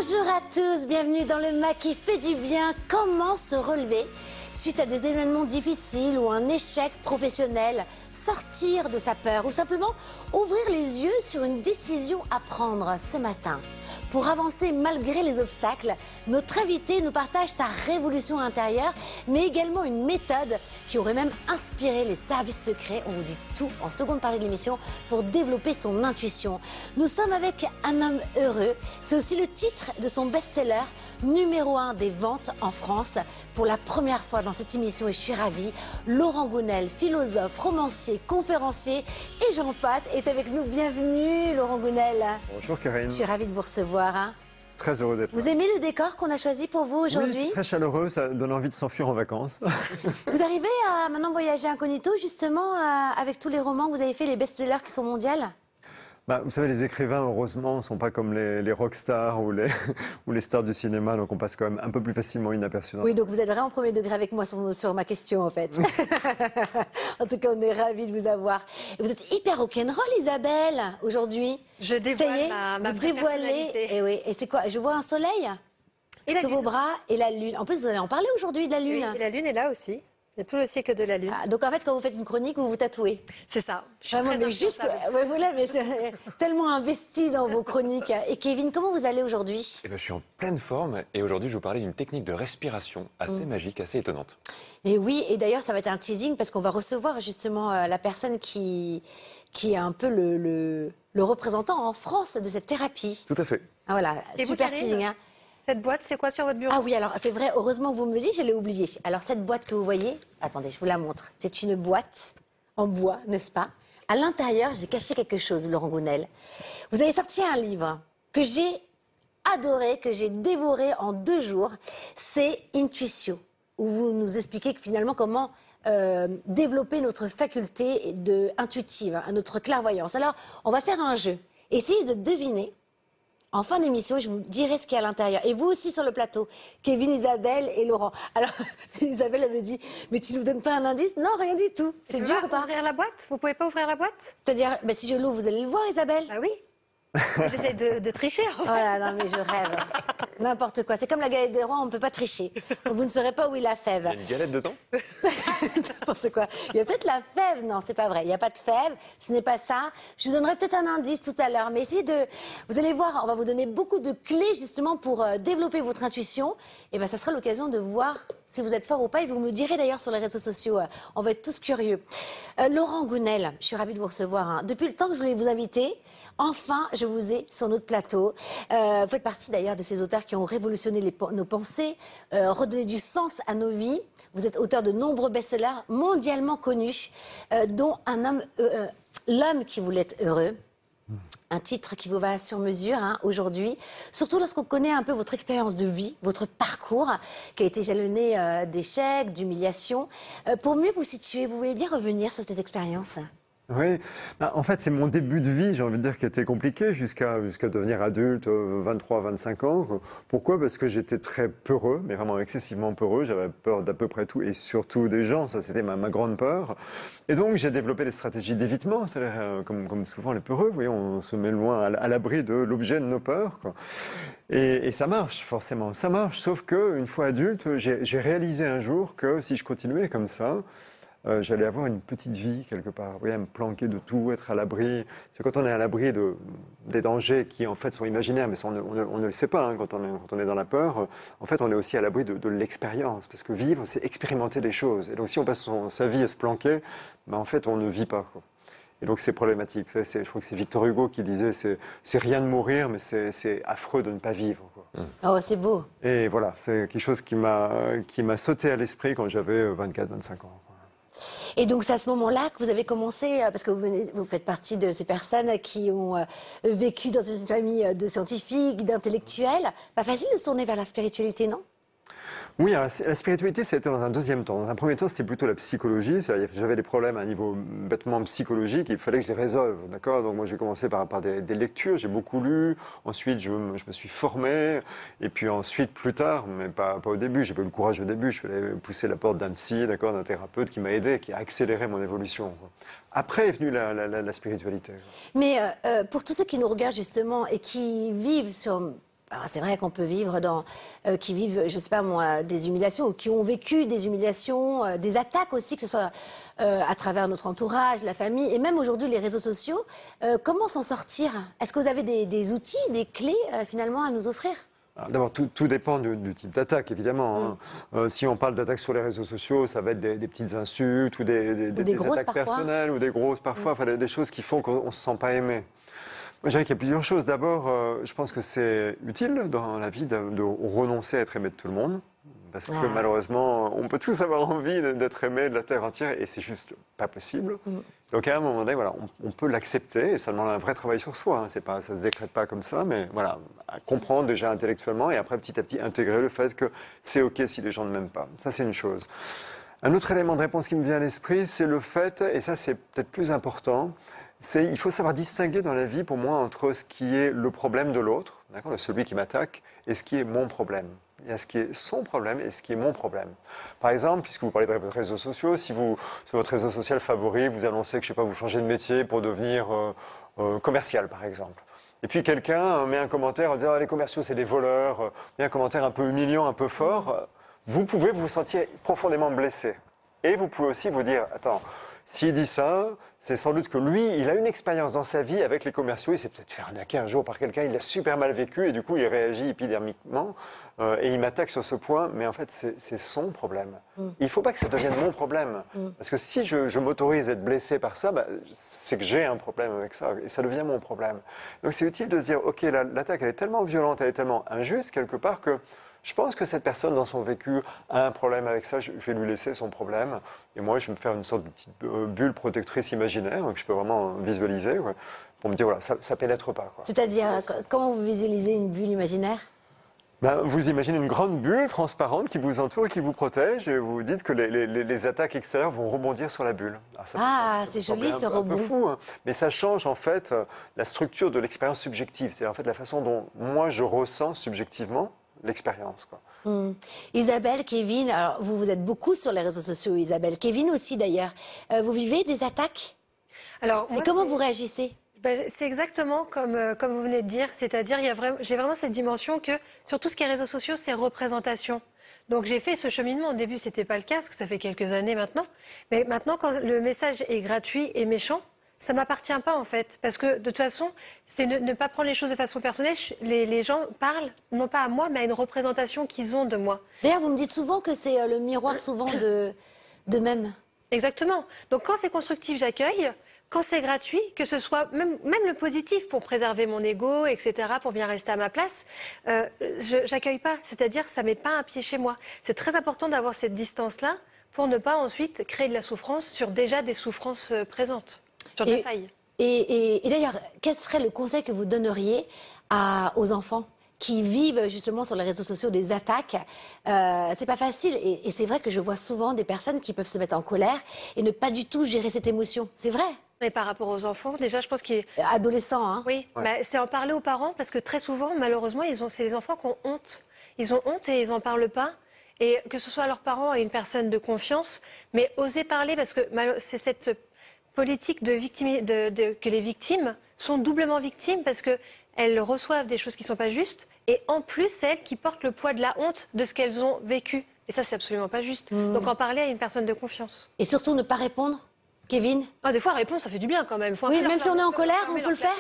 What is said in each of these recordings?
Bonjour à tous, bienvenue dans le MAC qui fait du bien. Comment se relever suite à des événements difficiles ou un échec professionnel, sortir de sa peur ou simplement ouvrir les yeux sur une décision à prendre ce matin. Pour avancer malgré les obstacles, notre invité nous partage sa révolution intérieure, mais également une méthode qui aurait même inspiré les services secrets. On vous dit tout en seconde partie de l'émission pour développer son intuition. Nous sommes avec un homme heureux. C'est aussi le titre de son best-seller, numéro 1 des ventes en France. Pour la première fois dans cette émission, et je suis ravie, Laurent Gounelle, philosophe, romancier, conférencier et j'en passe, est avec nous. Bienvenue Laurent Gounelle. Bonjour Karine. Je suis ravie de vous recevoir. Très heureux d'être là. Vous aimez le décor qu'on a choisi pour vous aujourd'hui? Oui, c'est très chaleureux, ça donne envie de s'enfuir en vacances. Vous arrivez à maintenant voyager incognito, justement, avec tous les romans que vous avez fait, les best-sellers qui sont mondiaux? Vous savez, les écrivains, heureusement, ne sont pas comme les rockstars ou les stars du cinéma, donc on passe quand même un peu plus facilement inaperçu. Oui, donc vous êtes vraiment premier degré avec moi sur ma question, en fait. En tout cas, on est ravis de vous avoir. Et vous êtes hyper rock'n'roll, Isabelle, aujourd'hui. Je dévoile Ça y est, ma vous vraie dévoilez. personnalité. Et oui, et c'est quoi? Je vois un soleil Et la sur vos lune. bras et la lune. En plus, vous allez en parler aujourd'hui de la lune. Oui, et la lune est là aussi. Il y a tout le cycle de la lune. Ah, donc en fait, quand vous faites une chronique, vous vous tatouez. C'est ça. Je suis Vraiment, très mais juste, influençable. ouais, voilà, mais c'est tellement investi dans vos chroniques. Et Kevin, comment vous allez aujourd'hui? Eh ben, je suis en pleine forme et aujourd'hui je vais vous parler d'une technique de respiration assez magique, assez étonnante. Et oui, et d'ailleurs, ça va être un teasing parce qu'on va recevoir justement la personne qui est un peu le représentant en France de cette thérapie. Tout à fait. Ah, voilà, Et vous, super Karine, teasing. Hein. Cette boîte, c'est quoi sur votre bureau? Ah oui, alors c'est vrai, heureusement que vous me le dites, je l'ai oublié. Alors cette boîte que vous voyez, attendez, je vous la montre. C'est une boîte en bois, n'est-ce pas? À l'intérieur, j'ai caché quelque chose, Laurent Gounelle. Vous avez sorti un livre que j'ai adoré, que j'ai dévoré en 2 jours. C'est Intuitio, où vous nous expliquez que finalement comment développer notre faculté intuitive, hein, notre clairvoyance. Alors, on va faire un jeu. Essayez de deviner. En fin d'émission, je vous dirai ce qu'il y a à l'intérieur. Et vous aussi sur le plateau, Kevin, Isabelle et Laurent. Alors, Isabelle, elle me dit, mais tu ne nous donnes pas un indice? Non, rien du tout. C'est Tu dur veux ou pas? ouvrir la boîte? Vous pouvez pas ouvrir la boîte? C'est-à-dire, si je l'ouvre, vous allez le voir, Isabelle? Ah oui. J'essaie de tricher. En Oh fait. là, non, mais je rêve. N'importe quoi. C'est comme la galette des rois, on ne peut pas tricher. Vous ne saurez pas où est la fève. Il y a une galette dedans? N'importe quoi. Il y a peut-être la fève. Non, c'est pas vrai. Il n'y a pas de fève. Ce n'est pas ça. Je vous donnerai peut-être un indice tout à l'heure. Mais essayez de... Vous allez voir, on va vous donner beaucoup de clés justement pour développer votre intuition. Et bien, ça sera l'occasion de voir si vous êtes fort ou pas. Et vous me direz d'ailleurs sur les réseaux sociaux. On va être tous curieux. Laurent Gounelle, je suis ravie de vous recevoir. Hein. Depuis le temps que je voulais vous inviter, enfin, je vous ai sur notre plateau. Vous faites partie d'ailleurs de ces auteurs qui ont révolutionné nos pensées, redonné du sens à nos vies. Vous êtes auteur de nombreux best-sellers mondialement connus, dont L'homme qui voulait être heureux. Un titre qui vous va sur mesure hein, aujourd'hui, surtout lorsqu'on connaît un peu votre expérience de vie, votre parcours, qui a été jalonné d'échecs, d'humiliations. Pour mieux vous situer, vous voulez bien revenir sur cette expérience? Oui, en fait, c'est mon début de vie, j'ai envie de dire, qui était compliqué jusqu'à devenir adulte, 23, 25 ans. Pourquoi? Parce que j'étais très peureux, mais vraiment excessivement peureux. J'avais peur d'à peu près tout et surtout des gens. Ça, c'était ma grande peur. Et donc, j'ai développé des stratégies d'évitement. C'est-à-dire, comme souvent les peureux, vous voyez, on se met loin à l'abri de l'objet de nos peurs, quoi. Et ça marche, forcément. Ça marche, sauf qu'une fois adulte, j'ai réalisé un jour que si je continuais comme ça, j'allais avoir une petite vie quelque part, oui, à me planquer de tout, être à l'abri. C'est quand on est à l'abri des dangers qui en fait sont imaginaires, mais ça, on ne le sait pas hein, quand on est dans la peur. En fait, on est aussi à l'abri de l'expérience, parce que vivre, c'est expérimenter les choses. Et donc, si on passe sa vie à se planquer, en fait, on ne vit pas, quoi. Et donc, c'est problématique. Je crois que c'est Victor Hugo qui disait c'est rien de mourir, mais c'est affreux de ne pas vivre, quoi. Oh, c'est beau. Et voilà, c'est quelque chose qui m'a sauté à l'esprit quand j'avais 24-25 ans. Et donc, c'est à ce moment-là que vous avez commencé, parce que vous faites partie de ces personnes qui ont vécu dans une famille de scientifiques, d'intellectuels. Pas facile de se tourner vers la spiritualité, non? Oui, alors, la spiritualité, ça a été dans un deuxième temps. Dans un premier temps, c'était plutôt la psychologie. J'avais des problèmes à un niveau bêtement psychologique, il fallait que je les résolve, d'accord? Donc moi, j'ai commencé par des lectures, j'ai beaucoup lu. Ensuite, je me suis formé. Et puis ensuite, plus tard, mais pas au début, j'ai pas eu le courage au début, je suis allé pousser la porte d'un psy, d'accord, d'un thérapeute qui m'a aidé, qui a accéléré mon évolution, quoi. Après est venue la spiritualité. Mais pour tous ceux qui nous regardent justement et qui vivent Alors, c'est vrai qu'on peut vivre qui vivent, je sais pas moi, des humiliations, ou qui ont vécu des humiliations, des attaques aussi, que ce soit à travers notre entourage, la famille, et même aujourd'hui les réseaux sociaux. Comment s'en sortir? Est-ce que vous avez des outils, des clés finalement à nous offrir? D'abord, tout dépend du type d'attaque, évidemment. Si on parle d'attaques sur les réseaux sociaux, ça va être des petites insultes ou des grosses attaques parfois. personnelles ou des grosses parfois, enfin, des choses qui font qu'on ne se sent pas aimé. Moi, je dirais qu'il y a plusieurs choses. D'abord, je pense que c'est utile dans la vie de renoncer à être aimé de tout le monde. Parce que malheureusement, on peut tous avoir envie d'être aimé de la terre entière et c'est juste pas possible. Donc à un moment donné, voilà, on peut l'accepter et ça demande un vrai travail sur soi. C'est pas, ça se décrète pas comme ça, mais voilà, à comprendre déjà intellectuellement et après petit à petit intégrer le fait que c'est ok si les gens ne m'aiment pas. Ça c'est une chose. Un autre élément de réponse qui me vient à l'esprit, c'est le fait, et ça c'est peut-être plus important, c'est il faut savoir distinguer dans la vie pour moi entre ce qui est le problème de l'autre, d'accord, de celui qui m'attaque, et ce qui est mon problème. Il y a ce qui est son problème et ce qui est mon problème. Par exemple, puisque vous parlez de réseaux sociaux, si vous, sur votre réseau social favori, vous annoncez que, je sais pas, vous changez de métier pour devenir commercial, par exemple. Et puis quelqu'un met un commentaire en disant les commerciaux, c'est des voleurs, met un commentaire un peu humiliant, un peu fort, vous pouvez vous sentir profondément blessé. Et vous pouvez aussi vous dire, attends, s'il dit ça, c'est sans doute que lui, il a une expérience dans sa vie avec les commerciaux, il s'est peut-être fait arnaquer un jour par quelqu'un, il l'a super mal vécu et du coup il réagit épidermiquement et il m'attaque sur ce point, mais en fait c'est son problème. Il ne faut pas que ça devienne mon problème, parce que si je m'autorise à être blessé par ça, bah, c'est que j'ai un problème avec ça et ça devient mon problème. Donc c'est utile de se dire, ok, l'attaque elle est tellement violente, elle est tellement injuste quelque part que je pense que cette personne, dans son vécu, a un problème avec ça. Je vais lui laisser son problème. Et moi, je vais me faire une sorte de petite bulle protectrice imaginaire que je peux vraiment visualiser pour me dire, voilà, ça pénètre pas. C'est-à-dire, comment vous visualisez une bulle imaginaire? Ben, vous imaginez une grande bulle transparente qui vous entoure et qui vous protège. Et vous dites que les attaques extérieures vont rebondir sur la bulle. Alors, c'est joli ce rebond. Un peu fou, hein. Mais ça change en fait la structure de l'expérience subjective. C'est en fait la façon dont moi je ressens subjectivement l'expérience, Isabelle, Kevin, alors vous êtes beaucoup sur les réseaux sociaux, Isabelle. Kevin aussi d'ailleurs. Vous vivez des attaques? Alors, Et comment vous réagissez? C'est exactement comme vous venez de dire, c'est-à-dire j'ai vraiment cette dimension que sur tout ce qui est réseaux sociaux, c'est représentation. Donc j'ai fait ce cheminement. Au début, c'était pas le cas, parce que ça fait quelques années maintenant. Mais maintenant, quand le message est gratuit et méchant, ça m'appartient pas en fait, parce que de toute façon, c'est ne pas prendre les choses de façon personnelle. Les gens parlent non pas à moi, mais à une représentation qu'ils ont de moi. D'ailleurs, vous me dites souvent que c'est le miroir souvent d'eux-mêmes. Exactement. Donc quand c'est constructif, j'accueille. Quand c'est gratuit, que ce soit même le positif pour préserver mon ego, etc., pour bien rester à ma place, j'accueille pas. C'est-à-dire que ça met pas un pied chez moi. C'est très important d'avoir cette distance-là pour ne pas ensuite créer de la souffrance sur déjà des souffrances présentes. Sur des failles. Et d'ailleurs, quel serait le conseil que vous donneriez aux enfants qui vivent justement sur les réseaux sociaux des attaques? C'est pas facile et c'est vrai que je vois souvent des personnes qui peuvent se mettre en colère et ne pas du tout gérer cette émotion. C'est vrai. Mais par rapport aux enfants, déjà, je pense qu'il adolescents, hein. Oui, ouais. C'est en parler aux parents parce que très souvent, malheureusement, c'est les enfants qui ont honte. Ils ont honte et ils n'en parlent pas. Et que ce soit à leurs parents et une personne de confiance, mais oser parler parce que c'est cette politique que les victimes sont doublement victimes parce qu'elles reçoivent des choses qui ne sont pas justes et en plus, c'est elles qui portent le poids de la honte de ce qu'elles ont vécu. Et ça, c'est absolument pas juste. Donc en parler à une personne de confiance. Et surtout ne pas répondre, Kevin? Des fois, répondre, ça fait du bien quand même. Oui, même si on est en colère, on peut le faire.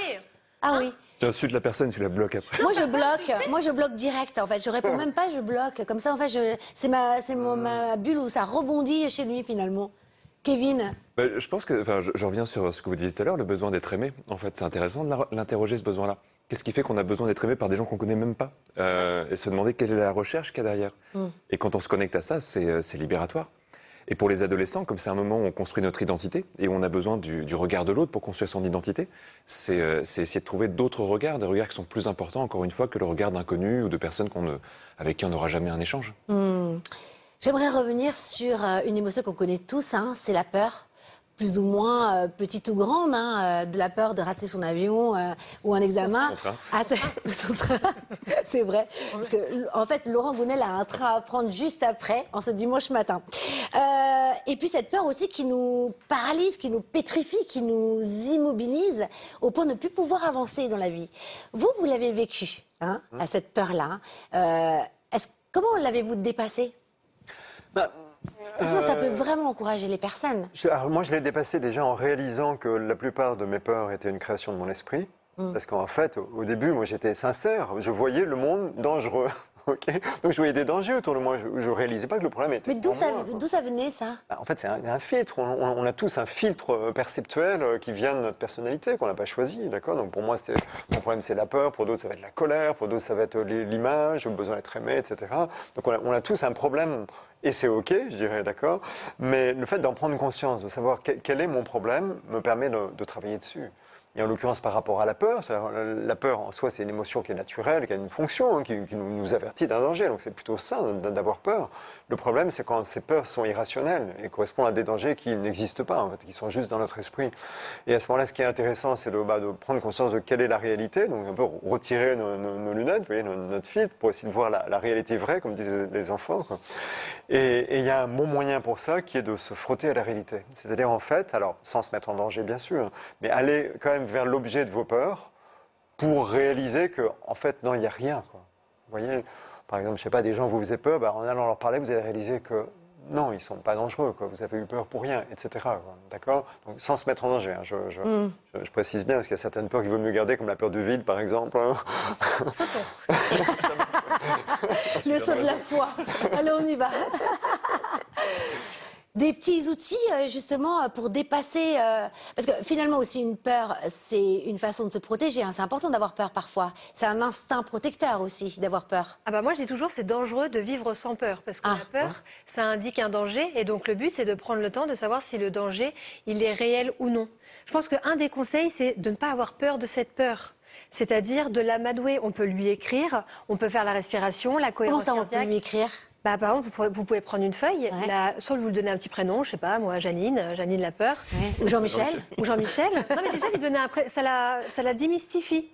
Ah oui. Tu insultes la personne, tu la bloques après. Moi, je bloque direct, en fait. Je réponds même pas, je bloque. Comme ça, en fait, c'est ma bulle où ça rebondit chez lui, finalement. Kevin? Je pense que, je reviens sur ce que vous disiez tout à l'heure, le besoin d'être aimé. En fait, c'est intéressant de l'interroger, ce besoin-là. Qu'est-ce qui fait qu'on a besoin d'être aimé par des gens qu'on connaît même pas et se demander quelle est la recherche qu'il y a derrière. Et quand on se connecte à ça, c'est libératoire. Et pour les adolescents, comme c'est un moment où on construit notre identité et où on a besoin du regard de l'autre pour construire son identité, c'est essayer de trouver d'autres regards, des regards qui sont plus importants, encore une fois, que le regard d'inconnus ou de personnes avec qui on n'aura jamais un échange. J'aimerais revenir sur une émotion qu'on connaît tous, hein, c'est la peur. plus ou moins petite ou grande, hein, de la peur de rater son avion ou un examen. Son train. Ah, son train, c'est vrai. Parce que, en fait, Laurent Gounel a un train à prendre juste après, en ce dimanche matin. Et puis cette peur aussi qui nous paralyse, qui nous pétrifie, qui nous immobilise au point de ne plus pouvoir avancer dans la vie. Vous l'avez vécu, hein, à cette peur-là. Comment l'avez-vous dépassé? Ça peut vraiment encourager les personnes. Moi, je l'ai dépassé déjà en réalisant que la plupart de mes peurs étaient une création de mon esprit. Parce qu'en fait, au début, moi, j'étais sincère. Je voyais le monde dangereux. Okay, donc je voyais des dangers autour de moi. Je ne réalisais pas que le problème était. Mais d'où ça venait, ça? En fait, c'est un filtre. On a tous un filtre perceptuel qui vient de notre personnalité, qu'on n'a pas choisi. D'accord. Donc pour moi, mon problème, c'est la peur. Pour d'autres, ça va être la colère. Pour d'autres, ça va être l'image, le besoin d'être aimé, etc. Donc on a tous un problème. Et c'est OK, je dirais, d'accord. Mais le fait d'en prendre conscience, de savoir quel est mon problème, me permet de travailler dessus. Et en l'occurrence, par rapport à la peur, la peur en soi, c'est une émotion qui est naturelle, qui a une fonction, hein, qui nous avertit d'un danger. Donc c'est plutôt sain d'avoir peur. Le problème, c'est quand ces peurs sont irrationnelles et correspondent à des dangers qui n'existent pas, en fait, qui sont juste dans notre esprit. Et à ce moment-là, ce qui est intéressant, c'est de prendre conscience de quelle est la réalité, donc un peu retirer nos lunettes, vous voyez, notre filtre, pour essayer de voir la réalité vraie, comme disaient les enfants, quoi. Et il y a un bon moyen pour ça, qui est de se frotter à la réalité. C'est-à-dire, en fait, alors sans se mettre en danger, bien sûr, mais aller quand même vers l'objet de vos peurs pour réaliser que, en fait, non, il n'y a rien, quoi. Vous voyez, par exemple, je sais pas, des gens vous faisaient peur, en allant leur parler, vous allez réaliser que non, ils ne sont pas dangereux, quoi. Vous avez eu peur pour rien, etc. quoi. D'accord? Donc, sans se mettre en danger. Hein. Je précise bien, parce qu'il y a certaines peurs qu'il vaut mieux garder, comme la peur du vide, par exemple. Sautons. Le saut de la foi. Allez, on y va. Des petits outils, justement, pour dépasser... parce que finalement, aussi, une peur, c'est une façon de se protéger. Hein. C'est important d'avoir peur parfois. C'est un instinct protecteur aussi, d'avoir peur. Ah bah moi, je dis toujours, c'est dangereux de vivre sans peur. Parce que la peur, ça indique un danger. Et donc, le but, c'est de prendre le temps de savoir si le danger, il est réel ou non. Je pense qu'un des conseils, c'est de ne pas avoir peur de cette peur. C'est-à-dire de l'amadouer. On peut lui écrire, on peut faire la respiration, la cohérence cardiaque. Comment ça, on peut lui écrire? Par exemple, vous pouvez prendre une feuille, soit vous lui donnez un petit prénom, je sais pas, moi, Janine la peur. Ouais. Ou Jean-Michel. Ou Jean-Michel. Non, mais déjà, lui donner ça la démystifie.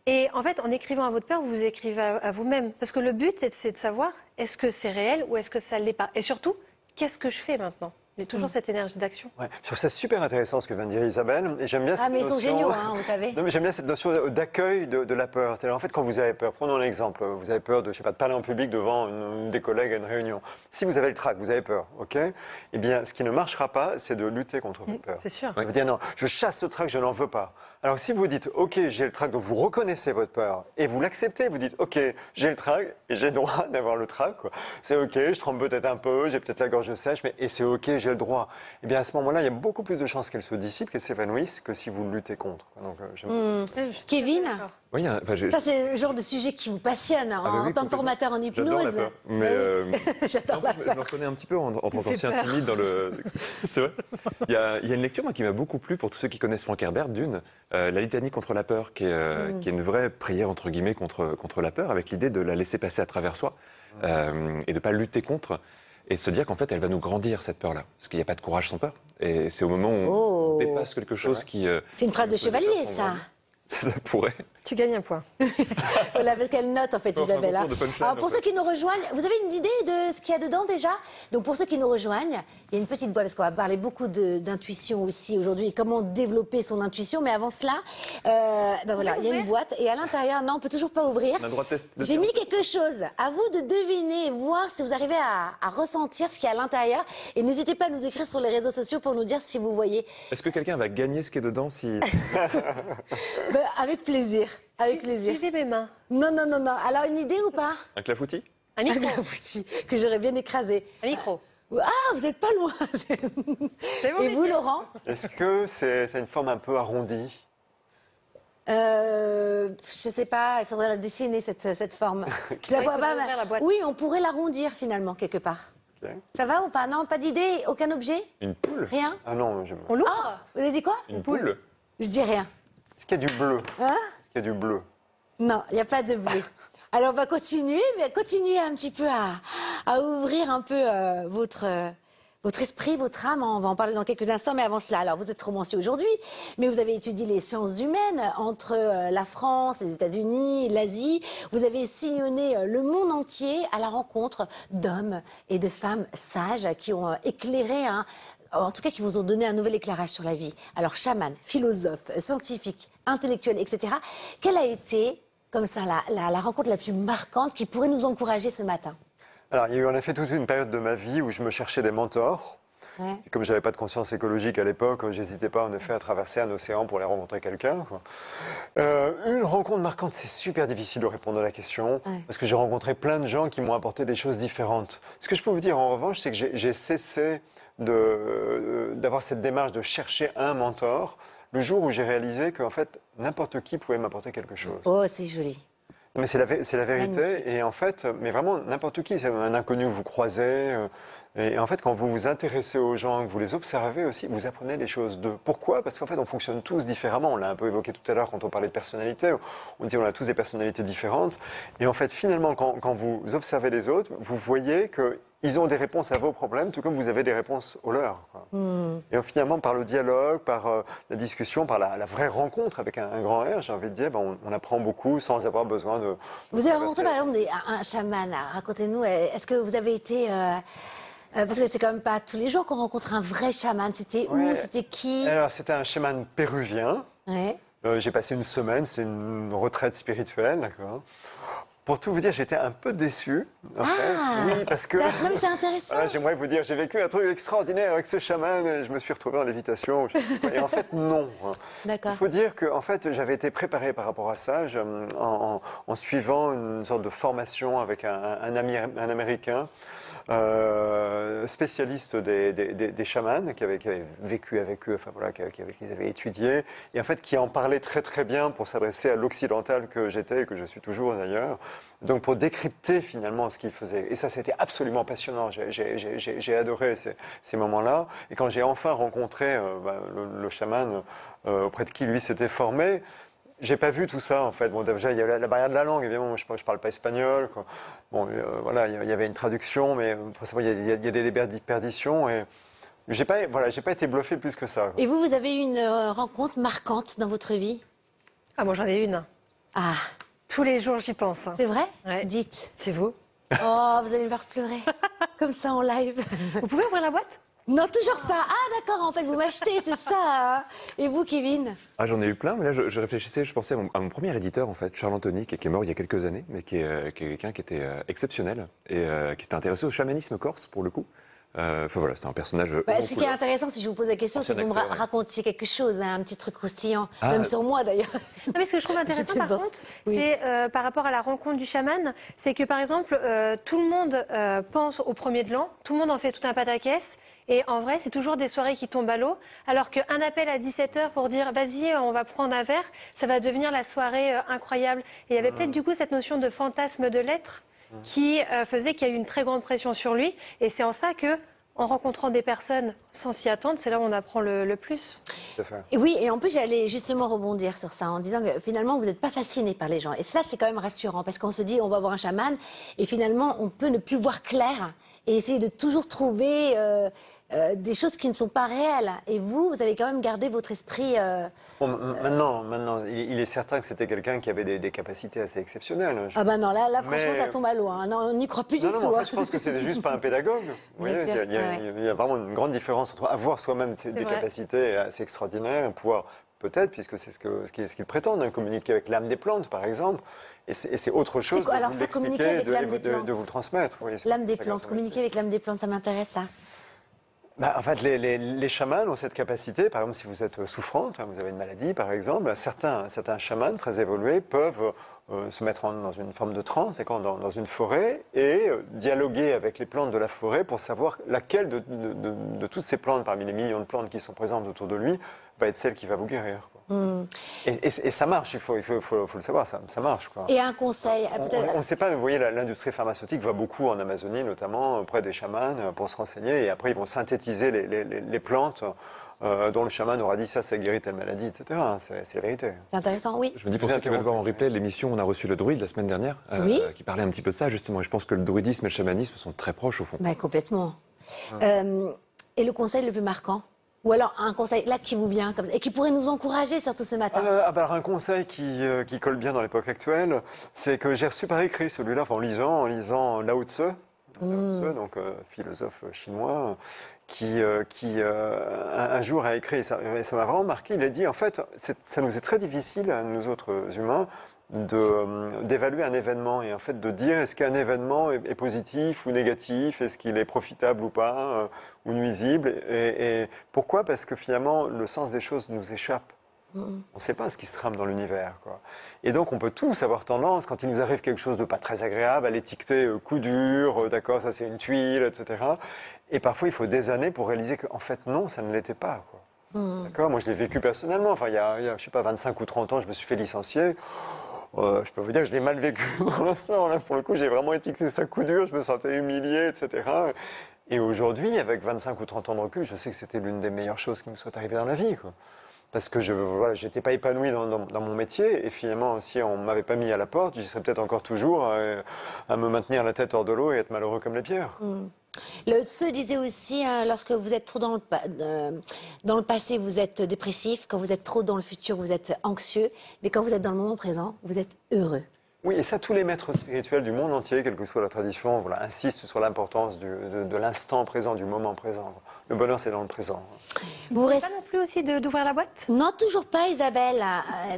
Et en fait, en écrivant à votre peur, vous écrivez à vous-même. Parce que le but, c'est de savoir, est-ce que c'est réel ou est-ce que ça ne l'est pas? Et surtout, qu'est-ce que je fais maintenant? Il y a toujours cette énergie d'action. Ouais. Je trouve ça super intéressant ce que vient de dire Isabelle. Et j'aime bien cette mais ils notion... sont géniaux, hein, vous savez. Non, mais j'aime bien cette notion d'accueil de la peur. C'est-à-dire, en fait, quand vous avez peur, prenons un exemple. Vous avez peur de, je sais pas, de parler en public devant une des collègues à une réunion. Si vous avez le trac, vous avez peur, ok? Eh bien, ce qui ne marchera pas, c'est de lutter contre vos peurs. C'est sûr. Vous dire non, je chasse ce trac, je n'en veux pas. Alors, si vous dites, ok, j'ai le trac, donc vous reconnaissez votre peur et vous l'acceptez, vous dites, ok, j'ai le trac et j'ai le droit d'avoir le trac, quoi. C'est ok, je tremble peut-être un peu, j'ai peut-être la gorge sèche, et c'est ok, j'ai le droit. Eh bien, à ce moment-là, il y a beaucoup plus de chances qu'elle se dissipe, qu'elle s'évanouisse, que si vous luttez contre. Donc, Kevin, Oui, ça c'est le genre de sujet qui vous passionne en tant que formateur en hypnose. J'adore la peur. Mais j'adore la je peur. me reconnais un petit peu en tant qu'ancien timide dans le... C'est vrai. Il y a une lecture moi, qui m'a beaucoup plu pour tous ceux qui connaissent Frank Herbert, la litanie contre la peur, qui est une vraie prière entre guillemets contre la peur, avec l'idée de la laisser passer à travers soi et de ne pas lutter contre. Et se dire qu'en fait, elle va nous grandir, cette peur-là. Parce qu'il n'y a pas de courage sans peur. Et c'est au moment où on dépasse quelque chose qui... C'est une phrase de chevalier, ça. Ça pourrait. Tu gagnes un point. Voilà, parce qu'elle note, en fait, Isabelle. Alors, pour ceux qui nous rejoignent, vous avez une idée de ce qu'il y a dedans, déjà? Donc, pour ceux qui nous rejoignent, il y a une petite boîte, parce qu'on va parler beaucoup d'intuition aussi aujourd'hui, et comment développer son intuition. Mais avant cela, voilà, il y a une boîte, et à l'intérieur, non, on peut toujours pas ouvrir. On a le droit de tester. J'ai mis quelque chose. À vous de deviner et voir si vous arrivez à ressentir ce qu'il y a à l'intérieur. Et n'hésitez pas à nous écrire sur les réseaux sociaux pour nous dire si vous voyez. Est-ce que quelqu'un va gagner ce qui est dedans si... Avec plaisir. Avec plaisir. Suivez mes mains. Non. Alors, une idée ou pas? Un clafoutis? Un micro. Un clafoutis que j'aurais bien écrasé. Un micro. Ah, vous n'êtes pas loin. C'est bon. Et vous, Laurent? Est-ce que c'est une forme un peu arrondie? Je sais pas, il faudrait la dessiner, cette forme. Je la vois pas. ouvrir la boîte. Oui, on pourrait l'arrondir finalement, quelque part. Okay. Ça va ou pas? Non, pas d'idée? Aucun objet? Une poule? Rien? Ah non, On l'ouvre? Ah, vous avez dit quoi? Une poule? Je dis rien. Est-ce qu'il y a du bleu? Hein? Est-ce qu'il y a du bleu? Non, il n'y a pas de bleu. Alors, on va continuer, mais continuez un petit peu à ouvrir un peu votre Votre esprit, votre âme, on va en parler dans quelques instants, mais avant cela, alors vous êtes romancier aujourd'hui, mais vous avez étudié les sciences humaines entre la France, les États-Unis, l'Asie. Vous avez sillonné le monde entier à la rencontre d'hommes et de femmes sages qui ont éclairé en tout cas, qui vous ont donné un nouvel éclairage sur la vie. Alors, chaman, philosophe, scientifique, intellectuel, etc. Quelle a été, comme ça, la rencontre la plus marquante qui pourrait nous encourager ce matin? Alors, il y a eu en effet toute une période de ma vie où je me cherchais des mentors. Ouais. Et comme je n'avais pas de conscience écologique à l'époque, j'hésitais pas en effet à traverser un océan pour aller rencontrer quelqu'un. Une rencontre marquante, c'est super difficile de répondre à la question, parce que j'ai rencontré plein de gens qui m'ont apporté des choses différentes. Ce que je peux vous dire en revanche, c'est que j'ai cessé d'avoir cette démarche de chercher un mentor le jour où j'ai réalisé qu'en fait, n'importe qui pouvait m'apporter quelque chose. Oh, c'est joli. Mais c'est la vérité. Magnifique. Et en fait, mais vraiment n'importe qui, c'est un inconnu que vous croisez. Et en fait, quand vous vous intéressez aux gens, que vous les observez aussi, vous apprenez des choses d'eux. Pourquoi? Parce qu'en fait, on fonctionne tous différemment. On l'a un peu évoqué tout à l'heure quand on parlait de personnalité. On dit on a tous des personnalités différentes. Et en fait, finalement, quand vous observez les autres, vous voyez qu'ils ont des réponses à vos problèmes, tout comme vous avez des réponses aux leurs. Et finalement, par le dialogue, par la discussion, par la vraie rencontre avec un grand R, j'ai envie de dire, on apprend beaucoup sans avoir besoin de... Vous avez rencontré par exemple un chaman, racontez-nous, est-ce que vous avez été... parce que c'est quand même pas tous les jours qu'on rencontre un vrai chaman, c'était où, c'était qui? Alors, c'était un chaman péruvien. Ouais. J'ai passé une semaine, c'est une retraite spirituelle, d'accord. Pour tout vous dire, j'étais un peu déçu. En fait. Oui, parce que... Non, mais c'est intéressant. Voilà, j'aimerais vous dire, j'ai vécu un truc extraordinaire avec ce chaman, et je me suis retrouvé en lévitation. Et en fait, non. D'accord. Il faut dire que en fait, j'avais été préparé par rapport à ça, en suivant une sorte de formation avec un Américain, spécialiste des chamans, qui avait vécu avec eux, enfin voilà, qu'ils avaient étudié, et en fait qui en parlait très très bien pour s'adresser à l'occidental que j'étais et que je suis toujours d'ailleurs. Donc pour décrypter finalement ce qu'il faisait. Et ça, c'était absolument passionnant. J'ai adoré ces moments-là. Et quand j'ai enfin rencontré le chaman auprès de qui lui s'était formé, j'ai pas vu tout ça en fait. Bon, déjà il y a la barrière de la langue, évidemment. Je parle pas espagnol, quoi. Bon, voilà, il y avait une traduction, mais forcément il y a des déperditions et j'ai pas été bluffé plus que ça, quoi. Et vous avez eu une rencontre marquante dans votre vie? Ah, moi j'en ai une. Ah, Tous les jours j'y pense. c'est vrai? Ouais. Dites. C'est vous. Oh, vous allez me faire pleurer. Comme ça en live. Vous pouvez ouvrir la boîte? Non, toujours pas. Ah, d'accord, en fait, vous m'achetez, c'est ça. Hein. Et vous, Kevin? Ah, j'en ai eu plein, mais là, je réfléchissais, je pensais à mon premier éditeur, en fait, Charles Anthony, qui est mort il y a quelques années, mais qui est quelqu'un qui était exceptionnel et qui s'était intéressé au chamanisme corse, pour le coup. Enfin voilà, c'était un personnage. Ce qui est intéressant, si je vous pose la question, c'est que vous me acteur, ouais. racontiez quelque chose, hein, un petit truc croustillant, Ah, même sur moi d'ailleurs. Non, mais ce que je trouve intéressant par plaisante. contre, Oui. c'est par rapport à la rencontre du chaman, c'est que par exemple, tout le monde pense au premier de l'an, tout le monde en fait tout un pataquès, et en vrai, c'est toujours des soirées qui tombent à l'eau, alors qu'un appel à 17h pour dire vas-y, on va prendre un verre, ça va devenir la soirée incroyable. Et il y avait peut-être du coup cette notion de fantasme de l'être qui faisait qu'il y a eu une très grande pression sur lui, et c'est en ça que en rencontrant des personnes sans s'y attendre, c'est là où on apprend le plus. Tout à fait. Et oui, et en plus, j'allais justement rebondir sur ça en disant que finalement, vous n'êtes pas fasciné par les gens. Et ça, c'est quand même rassurant parce qu'on se dit, on va voir un chaman et finalement, on peut ne plus voir clair et essayer de toujours trouver des choses qui ne sont pas réelles. Et vous avez quand même gardé votre esprit. Bon, maintenant, il est certain que c'était quelqu'un qui avait des capacités assez exceptionnelles. Ah ben non, là franchement, Mais- ça tombe à l'eau. Hein. Non, on n'y croit plus Non, du non, tout. mais en hein. fait, je pense que c'était juste pas un pédagogue. Vous Bien voyez, sûr, il y a vraiment une grande différence entre avoir soi-même des vrai. capacités assez extraordinaires et pouvoir, peut-être, puisque c'est ce qu'ils prétendent, hein, communiquer avec l'âme des plantes, par exemple. Et c'est autre chose quoi, de alors vous ça, communiquer l'expliquer avec et l'âme des plantes de vous le transmettre. Vous voyez, c'est L'âme des chacun plantes, son communiquer métier. avec l'âme des plantes, ça m'intéresse ça. En fait, les chamans ont cette capacité. Par exemple, si vous êtes souffrante, hein, vous avez une maladie, par exemple, certains chamans très évolués peuvent se mettre dans une forme de transe, dans une forêt, et dialoguer avec les plantes de la forêt pour savoir laquelle de toutes ces plantes, parmi les millions de plantes qui sont présentes autour de lui, va être celle qui va vous guérir, quoi. Et ça marche, il faut le savoir, ça marche, quoi. Et un conseil, peut-être. On ne sait pas, mais vous voyez, l'industrie pharmaceutique va beaucoup en Amazonie, notamment auprès des chamans, pour se renseigner. Et après, ils vont synthétiser les plantes dont le chaman aura dit ça guérit telle maladie, etc. C'est la vérité. C'est intéressant, oui. Je me dis, pour ceux qui veulent voir en replay l'émission, on a reçu le druide la semaine dernière, Oui. qui parlait un petit peu de ça, justement. Et je pense que le druidisme et le chamanisme sont très proches, au fond. Complètement. Et le conseil le plus marquant? Ou alors un conseil là qui vous vient comme ça, et qui pourrait nous encourager surtout ce matin? Alors un conseil qui colle bien dans l'époque actuelle, c'est que j'ai reçu par écrit celui-là en lisant Lao Tse, donc philosophe chinois, qui un jour a écrit, et ça m'a vraiment marqué, il a dit en fait ça nous est très difficile, à nous autres humains, d'évaluer un événement et en fait de dire est-ce qu'un événement est positif ou négatif, est-ce qu'il est profitable ou pas, ou nuisible. Et pourquoi? Parce que finalement le sens des choses nous échappe. On ne sait pas ce qui se trame dans l'univers, quoi. Et donc on peut tous avoir tendance, quand il nous arrive quelque chose de pas très agréable, à l'étiqueter coup dur, d'accord, ça c'est une tuile, etc. Et parfois il faut des années pour réaliser qu'en fait non, ça ne l'était pas, quoi. D'accord, moi je l'ai vécu personnellement. Enfin, il y a, je sais pas, 25 ou 30 ans, je me suis fait licencier. Je peux vous dire que je l'ai mal vécu dans l'instant. Là, pour le coup, j'ai vraiment étiqueté ça coup dur, je me sentais humilié, etc. Et aujourd'hui, avec 25 ou 30 ans de recul, je sais que c'était l'une des meilleures choses qui me soit arrivée dans la vie, quoi. Parce que je n'étais pas épanoui dans mon métier. Et finalement, si on ne m'avait pas mis à la porte, j'y serais peut-être encore toujours à me maintenir la tête hors de l'eau et être malheureux comme les pierres. Le Tse disait aussi, lorsque vous êtes trop dans le passé, vous êtes dépressif. Quand vous êtes trop dans le futur, vous êtes anxieux. Mais quand vous êtes dans le moment présent, vous êtes heureux. Oui, et ça, tous les maîtres spirituels du monde entier, quelle que soit la tradition, insistent sur l'importance de l'instant présent, du moment présent. Le bonheur, c'est dans le présent. Vous ne pas non plus aussi d'ouvrir la boîte? Non, toujours pas, Isabelle.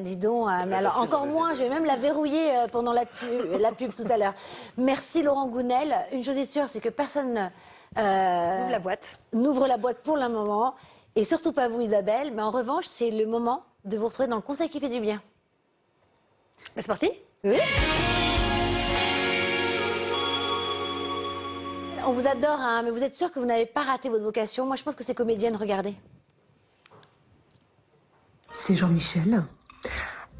Dis donc, mais alors encore moins, je vais même la verrouiller pendant la pub tout à l'heure. Merci Laurent Gounel. Une chose est sûre, c'est que personne Ouvre la boîte. n'ouvre la boîte pour le moment. Et surtout pas vous, Isabelle. Mais en revanche, c'est le moment de vous retrouver dans le conseil qui fait du bien. C'est parti? Oui. On vous adore, hein, mais vous êtes sûr que vous n'avez pas raté votre vocation? Moi, je pense que c'est comédienne, regardez. C'est Jean-Michel.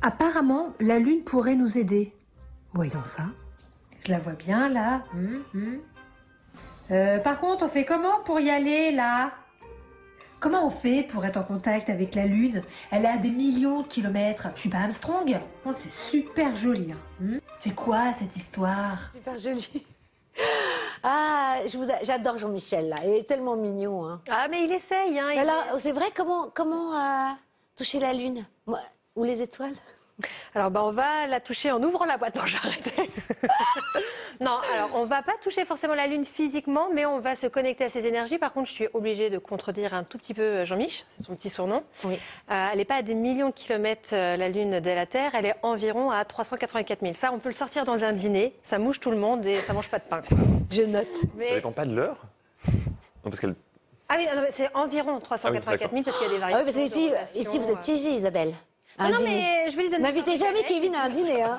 Apparemment, la Lune pourrait nous aider. Voyons ça. Je la vois bien, là. Par contre, on fait comment pour y aller, là? Comment on fait pour être en contact avec la Lune? Elle est à des millions de kilomètres. Je suis pas Armstrong. Oh, c'est super joli. Hein. C'est quoi, cette histoire? Super jolie. Ah, j'adore Jean-Michel, là. Il est tellement mignon. Hein. Ah, mais il essaye. Hein, Alors, c'est vrai, comment toucher la Lune? Ou les étoiles? Alors, on va la toucher en ouvrant la boîte. Non, j'ai arrêté. Non, alors, on va pas toucher forcément la Lune physiquement, mais on va se connecter à ses énergies. Par contre, je suis obligée de contredire un tout petit peu Jean-Mich, c'est son petit surnom. Oui. Elle n'est pas à des millions de kilomètres, la Lune, de la Terre. Elle est environ à 384 000. Ça, on peut le sortir dans un dîner. Ça mouche tout le monde et ça mange pas de pain. Je note. Mais... Ça dépend pas de l'heure? Non, parce qu'elle... Ah oui, non, c'est environ 384 000 parce qu'il y a des variations. Ah oui, parce que ici vous êtes piégée, Isabelle. Non, mais je vais lui donner... N'invitez jamais Kevin à un dîner. Hein.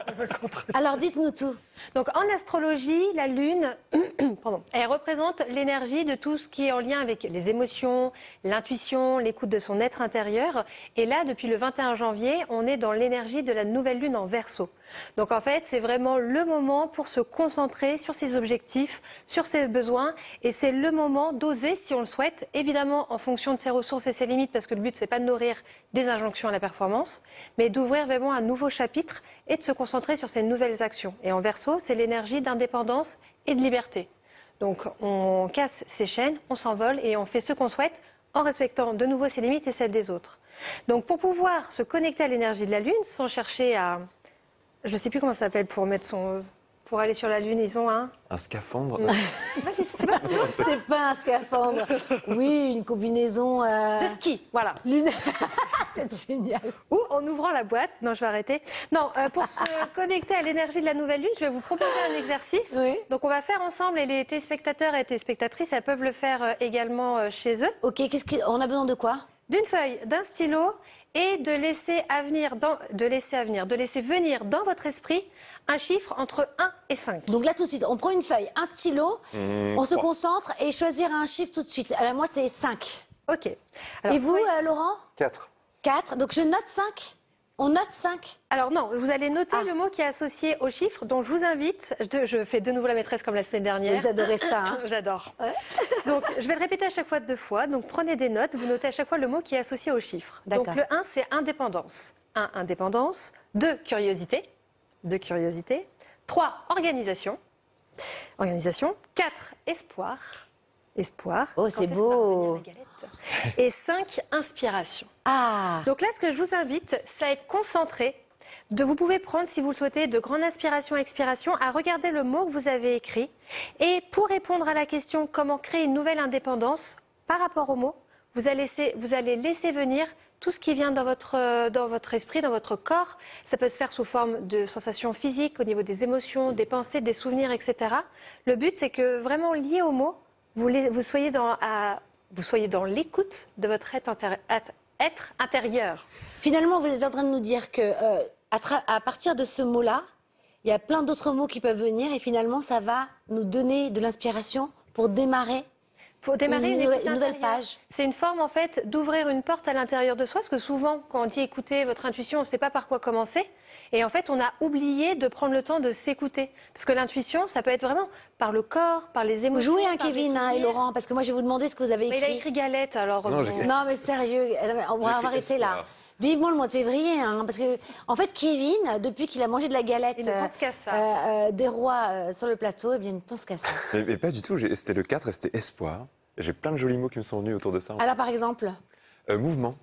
Alors, dites-nous tout. Donc, en astrologie, la Lune, elle représente l'énergie de tout ce qui est en lien avec les émotions, l'intuition, l'écoute de son être intérieur. Et là, depuis le 21 janvier, on est dans l'énergie de la nouvelle Lune en Verseau. Donc, en fait, c'est vraiment le moment pour se concentrer sur ses objectifs, sur ses besoins. Et c'est le moment d'oser, si on le souhaite, évidemment en fonction de ses ressources et ses limites, parce que le but, c'est pas de nourrir des injonctions à la performance, mais d'ouvrir vraiment un nouveau chapitre et de se concentrer sur ses nouvelles actions. Et en Verseau, c'est l'énergie d'indépendance et de liberté. Donc on casse ses chaînes, on s'envole et on fait ce qu'on souhaite en respectant de nouveau ses limites et celles des autres. Donc pour pouvoir se connecter à l'énergie de la Lune sans chercher à... Je ne sais plus comment ça s'appelle pour aller sur la Lune, ils ont un scaphandre. Je sais pas si c'est pas... C'est pas un scaphandre. Oui, une combinaison... de ski, voilà. C'est génial. Ou en ouvrant la boîte. Non, je vais arrêter. Non, pour se connecter à l'énergie de la nouvelle Lune, je vais vous proposer un exercice. Oui. Donc on va faire ensemble, et les téléspectateurs et téléspectatrices, elles peuvent le faire également chez eux. Ok, on a besoin de quoi? D'une feuille, d'un stylo et de laisser venir dans votre esprit un chiffre entre 1 et 5. Donc là, tout de suite, on prend une feuille, un stylo, on se concentre et choisir un chiffre tout de suite. Alors moi, c'est 5. Ok. Et vous, Laurent? 4. 4. Donc je note 5. On note 5. Alors non, vous allez noter le mot qui est associé au chiffre, donc je vous invite, je fais de nouveau la maîtresse comme la semaine dernière. Vous adorez ça, hein? J'adore. Ouais. Donc je vais le répéter à chaque fois 2 fois, donc prenez des notes, vous notez à chaque fois le mot qui est associé au chiffre. Donc le 1, c'est indépendance. 1, indépendance. 2, curiosité. 2, curiosité. 3, organisation. 4, espoir. espoir. Oh, Quand c'est est-ce beau. va revenir la galette Et 5, inspiration. Ah, Donc là, ce que je vous invite, c'est à être concentré. Vous pouvez prendre, si vous le souhaitez, de grandes inspirations, expirations, à regarder le mot que vous avez écrit. Et pour répondre à la question comment créer une nouvelle indépendance par rapport au mot, vous allez laisser venir tout ce qui vient dans votre esprit, dans votre corps. Ça peut se faire sous forme de sensations physiques, au niveau des émotions, des pensées, des souvenirs, etc. Le but, c'est que vraiment lié au mot, vous soyez dans l'écoute de votre être intérieur. finalement, vous êtes en train de nous dire que à partir de ce mot-là, il y a plein d'autres mots qui peuvent venir et finalement, ça va nous donner de l'inspiration pour démarrer. Pour démarrer Une une nouvelle- écoute une nouvelle intérieure. page. C'est une forme en fait d'ouvrir une porte à l'intérieur de soi, parce que souvent quand on dit écouter votre intuition, on ne sait pas par quoi commencer. Et en fait, on a oublié de prendre le temps de s'écouter. Parce que l'intuition, ça peut être vraiment par le corps, par les Vous émotions. jouez, par les Kevin et souvenirs. Laurent, parce que moi, je vais vous demander ce que vous avez Mais il a écrit. écrit galette, alors. Non, bon. j'ai- Non, mais sérieux, on va écrit arrêter là. espoir. Vivement le mois de février, hein, parce que, en fait, Kevin, depuis qu'il a mangé de la galette Il ne pense qu'à ça. des rois sur le plateau, eh bien, il ne pense qu'à ça. Mais pas du tout, c'était le 4 et c'était espoir. J'ai plein de jolis mots qui me sont venus autour de ça. Alors, par exemple, Mouvement.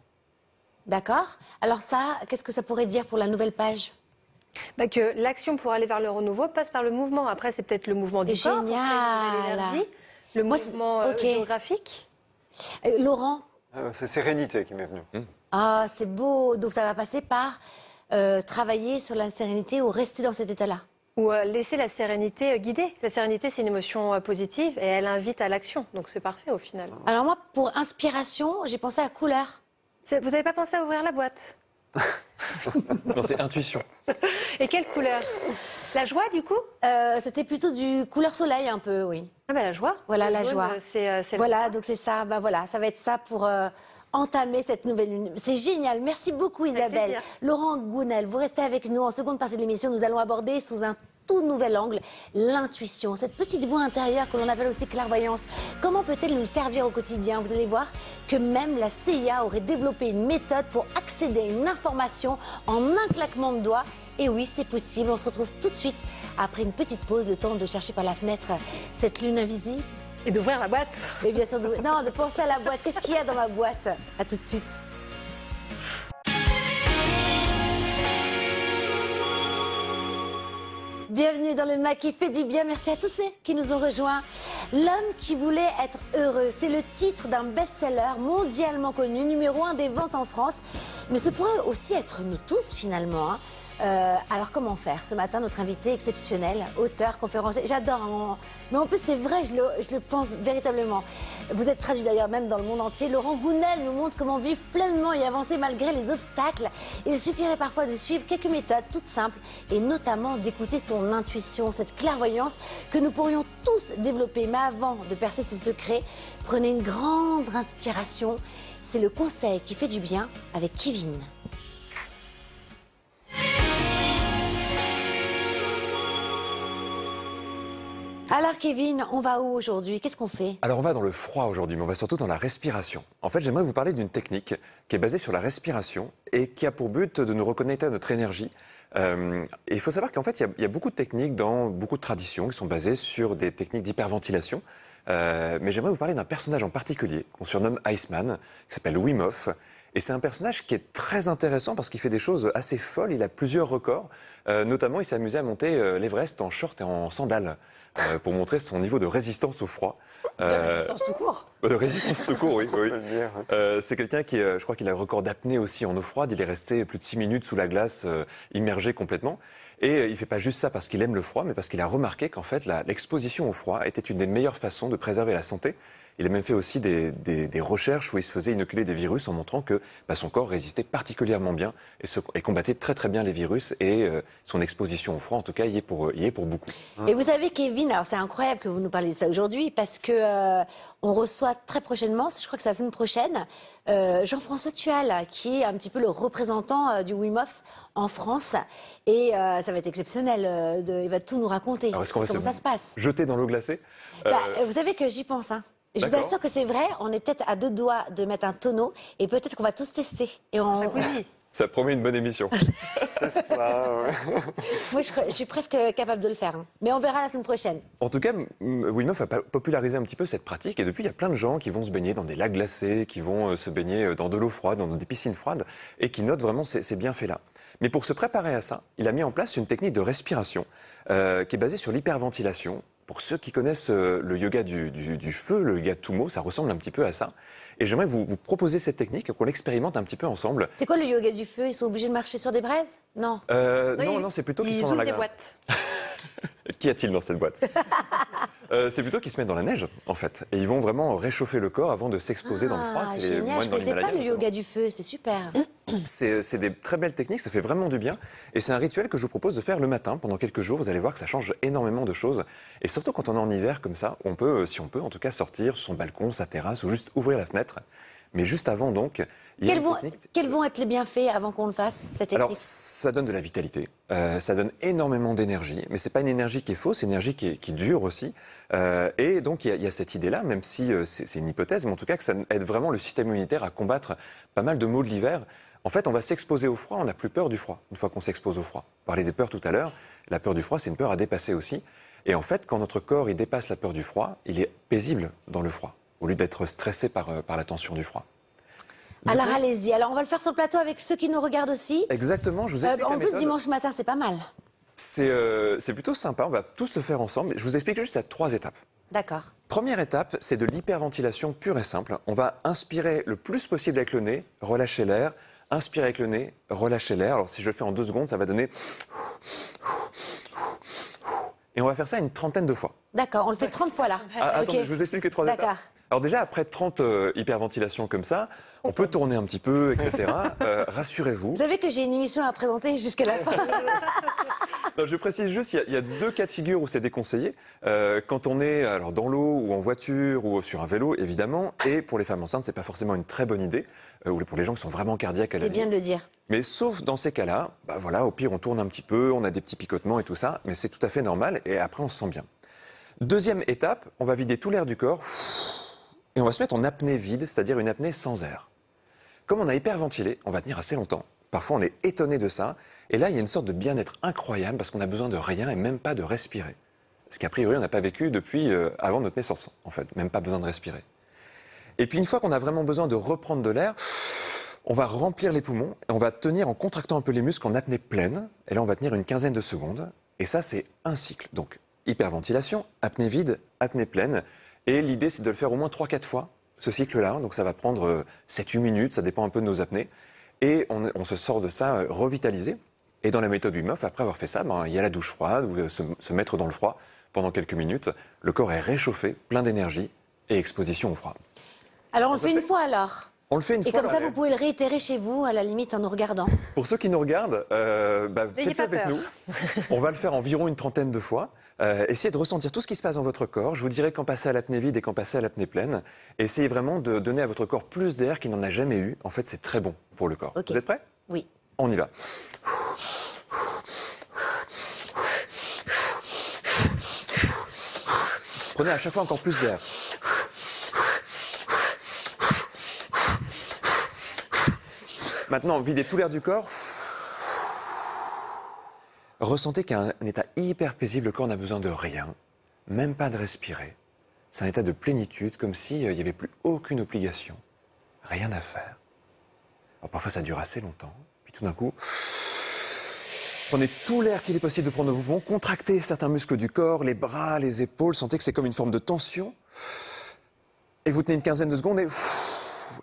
d'accord. Alors ça, qu'est-ce que ça pourrait dire pour la nouvelle page? Que l'action pour aller vers le renouveau passe par le mouvement. Après, c'est peut-être le mouvement du corps, pour créer une nouvelle Génial. énergie, le Moi, mouvement ok. géographique. Laurent, C'est sérénité qui m'est venue. ah, c'est beau. Donc, ça va passer par travailler sur la sérénité ou rester dans cet état-là. Ou laisser la sérénité guider. La sérénité, c'est une émotion positive et elle invite à l'action. Donc c'est parfait au final. Alors moi, pour inspiration, j'ai pensé à couleur. Vous n'avez pas pensé à ouvrir la boîte? Non, c'est intuition. Et quelle couleur? La joie, du coup? C'était plutôt du couleur soleil un peu, oui. Ah bah la joie. Voilà, Le la jaune, joie. C'est Voilà, donc c'est ça. Bah voilà, ça va être ça pour entamer cette nouvelle lune. C'est génial. Merci beaucoup, Isabelle. plaisir. Laurent Gounel, vous restez avec nous. En seconde partie de l'émission, nous allons aborder sous un tout nouvel angle l'intuition, cette petite voix intérieure que l'on appelle aussi clairvoyance. Comment peut-elle nous servir au quotidien? Vous allez voir que même la CIA aurait développé une méthode pour accéder à une information en un claquement de doigts. Et oui, c'est possible. On se retrouve tout de suite après une petite pause, le temps de chercher par la fenêtre cette lune invisible. Et d'ouvrir la boîte. Et bien sûr, non, de penser à la boîte. Qu'est-ce qu'il y a dans ma boîte? À tout de suite. Bienvenue dans le MAC qui fait du bien. Merci à tous ceux qui nous ont rejoints. L'homme qui voulait être heureux, c'est le titre d'un best-seller mondialement connu, numéro 1 des ventes en France. Mais ce pourrait aussi être nous tous finalement, hein. Alors comment faire? Ce matin, notre invité exceptionnel, auteur, conférencier, j'adore, hein. Mais en plus c'est vrai, je le pense véritablement. Vous êtes traduit d'ailleurs même dans le monde entier. Laurent Gounel nous montre comment vivre pleinement et avancer malgré les obstacles. Il suffirait parfois de suivre quelques méthodes toutes simples et notamment d'écouter son intuition, cette clairvoyance que nous pourrions tous développer. Mais avant de percer ses secrets, prenez une grande inspiration. C'est le conseil qui fait du bien avec Kevin. Alors Kevin, on va où aujourd'hui? Qu'est-ce qu'on fait? Alors on va dans le froid aujourd'hui, mais on va surtout dans la respiration. En fait, j'aimerais vous parler d'une technique qui est basée sur la respiration et qui a pour but de nous reconnecter à notre énergie. Et il faut savoir qu'en fait, il y a beaucoup de techniques dans beaucoup de traditions qui sont basées sur des techniques d'hyperventilation. Mais j'aimerais vous parler d'un personnage en particulier qu'on surnomme Iceman, qui s'appelle Wim Hof. Et c'est un personnage qui est très intéressant parce qu'il fait des choses assez folles. Il a plusieurs records. Notamment, il s'est amusé à monter l'Everest en short et en sandales pour montrer son niveau de résistance au froid. De résistance tout court. De résistance tout court, oui. oui. On peut le dire. C'est quelqu'un qui, je crois qu'il a le record d'apnée aussi en eau froide. Il est resté plus de 6 minutes sous la glace, immergé complètement. Et il ne fait pas juste ça parce qu'il aime le froid, mais parce qu'il a remarqué qu'en fait, l'exposition au froid était une des meilleures façons de préserver la santé. Il a même fait aussi des recherches où il se faisait inoculer des virus en montrant que son corps résistait particulièrement bien et combattait très très bien les virus. Et son exposition au froid, en tout cas, y est pour beaucoup. Et vous savez, Kevin, alors c'est incroyable que vous nous parliez de ça aujourd'hui parce que on reçoit très prochainement, je crois que c'est la semaine prochaine, Jean-François Tual, qui est un petit peu le représentant du Wim Hof en France. Et ça va être exceptionnel. Il va tout nous raconter. Alors, est-ce qu'on va comment ça se passe. jeter dans l'eau glacée Vous savez que j'y pense, hein. Je vous D'accord. assure que c'est vrai, on est peut-être à 2 doigts de mettre un tonneau et peut-être qu'on va tous tester. Et Jacuzzi. Ça promet une bonne émission. C'est ça, ouais. Moi, je suis presque capable de le faire. Hein. Mais on verra la semaine prochaine. En tout cas, Wim Hof a popularisé un petit peu cette pratique et depuis, il y a plein de gens qui vont se baigner dans des lacs glacés, qui vont se baigner dans de l'eau froide, dans des piscines froides et qui notent vraiment ces bienfaits-là. Mais pour se préparer à ça, il a mis en place une technique de respiration qui est basée sur l'hyperventilation. Pour ceux qui connaissent le yoga du feu, le yoga Tummo, ça ressemble un petit peu à ça. Et j'aimerais vous proposer cette technique, qu'on l'expérimente un petit peu ensemble. C'est quoi le yoga du feu? Ils sont obligés de marcher sur des braises? Non. Non, c'est plutôt qu'ils Ils sont dans la ouvrent des grave. boîtes. Qu'y a-t-il dans cette boîte? C'est plutôt qu'ils se mettent dans la neige, en fait. Et ils vont vraiment réchauffer le corps avant de s'exposer dans le froid. Ah, C'est les génial, moines je dans ne connaissais pas le l'Himalaya, yoga du feu, c'est super. C'est des très belles techniques, ça fait vraiment du bien. Et c'est un rituel que je vous propose de faire le matin pendant quelques jours. Vous allez voir que ça change énormément de choses. Et surtout quand on est en hiver comme ça, on peut, si on peut, en tout cas sortir sur son balcon, sa terrasse ou juste ouvrir la fenêtre. Mais juste avant, donc, il y a une technique. Quels vont être les bienfaits avant qu'on le fasse, cette technique? Alors, ça donne de la vitalité, ça donne énormément d'énergie, mais c'est pas une énergie qui est fausse, c'est une énergie qui dure aussi. Et donc, il y a cette idée-là, même si c'est une hypothèse, mais en tout cas que ça aide vraiment le système immunitaire à combattre pas mal de maux de l'hiver. En fait, on va s'exposer au froid, on n'a plus peur du froid, une fois qu'on s'expose au froid. On parlait des peurs tout à l'heure, la peur du froid, c'est une peur à dépasser aussi. Et en fait, quand notre corps il dépasse la peur du froid, il est paisible dans le froid, au lieu d'être stressé par la tension du froid. Alors allez-y, alors on va le faire sur le plateau avec ceux qui nous regardent aussi. Exactement, je vous explique la En plus, méthode. dimanche matin, c'est pas mal. C'est plutôt sympa, on va tous le faire ensemble. Je vous explique juste à 3 étapes. D'accord. Première étape, c'est de l'hyperventilation pure et simple. On va inspirer le plus possible avec le nez, relâcher l'air, inspirer avec le nez, relâcher l'air. Alors si je le fais en 2 secondes, ça va donner... Et on va faire ça une 30aine de fois. D'accord, on le fait 30 fois là. Ah, Ok. attends, je vous explique les 3 D'accord. étapes. Alors déjà, après 30 hyperventilations comme ça, on peut tourner un petit peu, etc. Rassurez-vous. Vous savez que j'ai une émission à présenter jusqu'à la fin. Non, je précise juste, il y a 2 cas de figure où c'est déconseillé. Quand on est alors, dans l'eau ou en voiture ou sur un vélo, évidemment. Et pour les femmes enceintes, c'est pas forcément une très bonne idée. Ou pour les gens qui sont vraiment cardiaques à la C'est bien de limite. le dire. Mais sauf dans ces cas-là, bah voilà, au pire, on tourne un petit peu, on a des petits picotements et tout ça. Mais c'est tout à fait normal et après, on se sent bien. Deuxième étape, on va vider tout l'air du corps. Et on va se mettre en apnée vide, c'est-à-dire une apnée sans air. Comme on a hyperventilé, on va tenir assez longtemps. Parfois, on est étonné de ça. Et là, il y a une sorte de bien-être incroyable parce qu'on a besoin de rien et même pas de respirer. Ce qu'a priori, on n'a pas vécu depuis avant notre naissance, en fait. Même pas besoin de respirer. Et puis, une fois qu'on a vraiment besoin de reprendre de l'air, on va remplir les poumons et on va tenir en contractant un peu les muscles en apnée pleine. Et là, on va tenir une 15aine de secondes. Et ça, c'est un cycle. Donc, hyperventilation, apnée vide, apnée pleine. Et l'idée, c'est de le faire au moins 3-4 fois, ce cycle-là. Donc ça va prendre 7-8 minutes, ça dépend un peu de nos apnées. Et on se sort de ça revitalisé. Et dans la méthode Wim Hof, après avoir fait ça, il y a la douche froide, ou se mettre dans le froid pendant quelques minutes. Le corps est réchauffé, plein d'énergie et exposition au froid. Alors on le fait une fois alors. On le fait une Et fois. comme ça, vous pouvez le réitérer chez vous, à la limite, en nous regardant. Pour ceux qui nous regardent, faites-le pas avec peur. nous. On va le faire environ une 30aine de fois. Essayez de ressentir tout ce qui se passe dans votre corps. Je vous dirai quand passer à l'apnée vide et quand passer à l'apnée pleine. Essayez vraiment de donner à votre corps plus d'air qu'il n'en a jamais eu. En fait, c'est très bon pour le corps. Ok. Vous êtes prêts? Oui. On y va. Prenez à chaque fois encore plus d'air. Maintenant, videz tout l'air du corps. Ressentez qu'il y a un état hyper paisible, le corps n'a besoin de rien, même pas de respirer. C'est un état de plénitude, comme s'il n'y avait plus aucune obligation, rien à faire. Alors parfois ça dure assez longtemps, puis tout d'un coup, prenez tout l'air qu'il est possible de prendre de vos poumons, contractez certains muscles du corps, les bras, les épaules, sentez que c'est comme une forme de tension. Et vous tenez une 15aine de secondes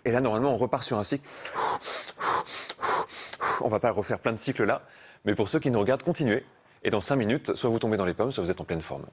et là normalement on repart sur un cycle. On va pas refaire plein de cycles là, mais pour ceux qui nous regardent, continuez. Et dans 5 minutes, soit vous tombez dans les pommes, soit vous êtes en pleine forme.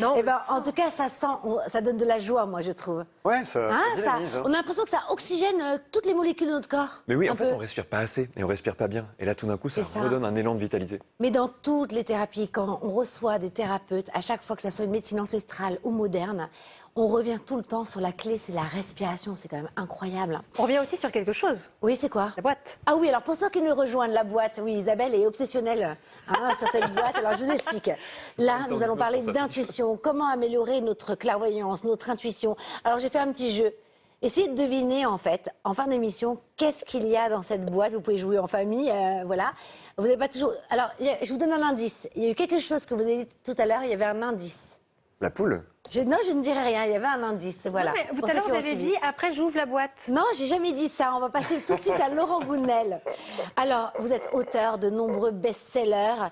Non, Eh ben, en tout cas, ça donne de la joie, moi, je trouve. Ouais, ça Hein, dynamise, hein. on a l'impression que ça oxygène toutes les molécules de notre corps. Mais oui, Un en fait, peu. on respire pas assez et on respire pas bien. Et là, tout d'un coup, ça C'est ça. redonne un élan de vitalité. Mais dans toutes les thérapies, quand on reçoit des thérapeutes, à chaque fois que ça soit une médecine ancestrale ou moderne, on revient tout le temps sur la clé, c'est la respiration. C'est quand même incroyable. on revient aussi sur quelque chose. Oui, c'est quoi? La boîte. Ah oui, alors pour ceux qui nous rejoignent, la boîte, oui, Isabelle est obsessionnelle sur cette boîte. Alors je vous explique. Là, nous allons parler d'intuition, comment améliorer notre clairvoyance, notre intuition. Alors j'ai fait un petit jeu. Essayez de deviner, en fait, en fin d'émission, qu'est-ce qu'il y a dans cette boîte. Vous pouvez jouer en famille, voilà. Vous n'avez pas toujours... Alors, je vous donne un indice. Il y a eu quelque chose que vous avez dit tout à l'heure, il y avait un indice. La poule? Non, je ne dirais rien, il y avait un indice, voilà. Non, mais tout Pour à ceux l'heure, qui vous ont avez suivi. dit après, j'ouvre la boîte. Non, j'ai jamais dit ça. On va passer tout de suite à Laurent Gounel. Alors, vous êtes auteur de nombreux best-sellers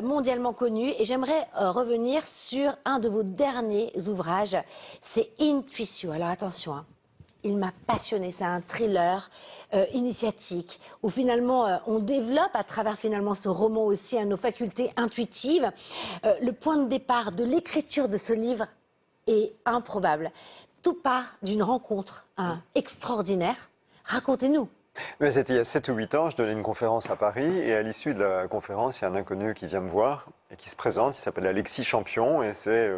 mondialement connus et j'aimerais revenir sur un de vos derniers ouvrages. C'est Intuition. Alors attention, hein. Il m'a passionné. C'est un thriller initiatique où finalement on développe à travers finalement ce roman aussi nos facultés intuitives. Le point de départ de l'écriture de ce livre est improbable. Tout part d'une rencontre extraordinaire. Racontez-nous. C'était il y a 7 ou 8 ans, je donnais une conférence à Paris et à l'issue de la conférence, il y a un inconnu qui vient me voir et qui se présente, il s'appelle Alexis Champion et c'est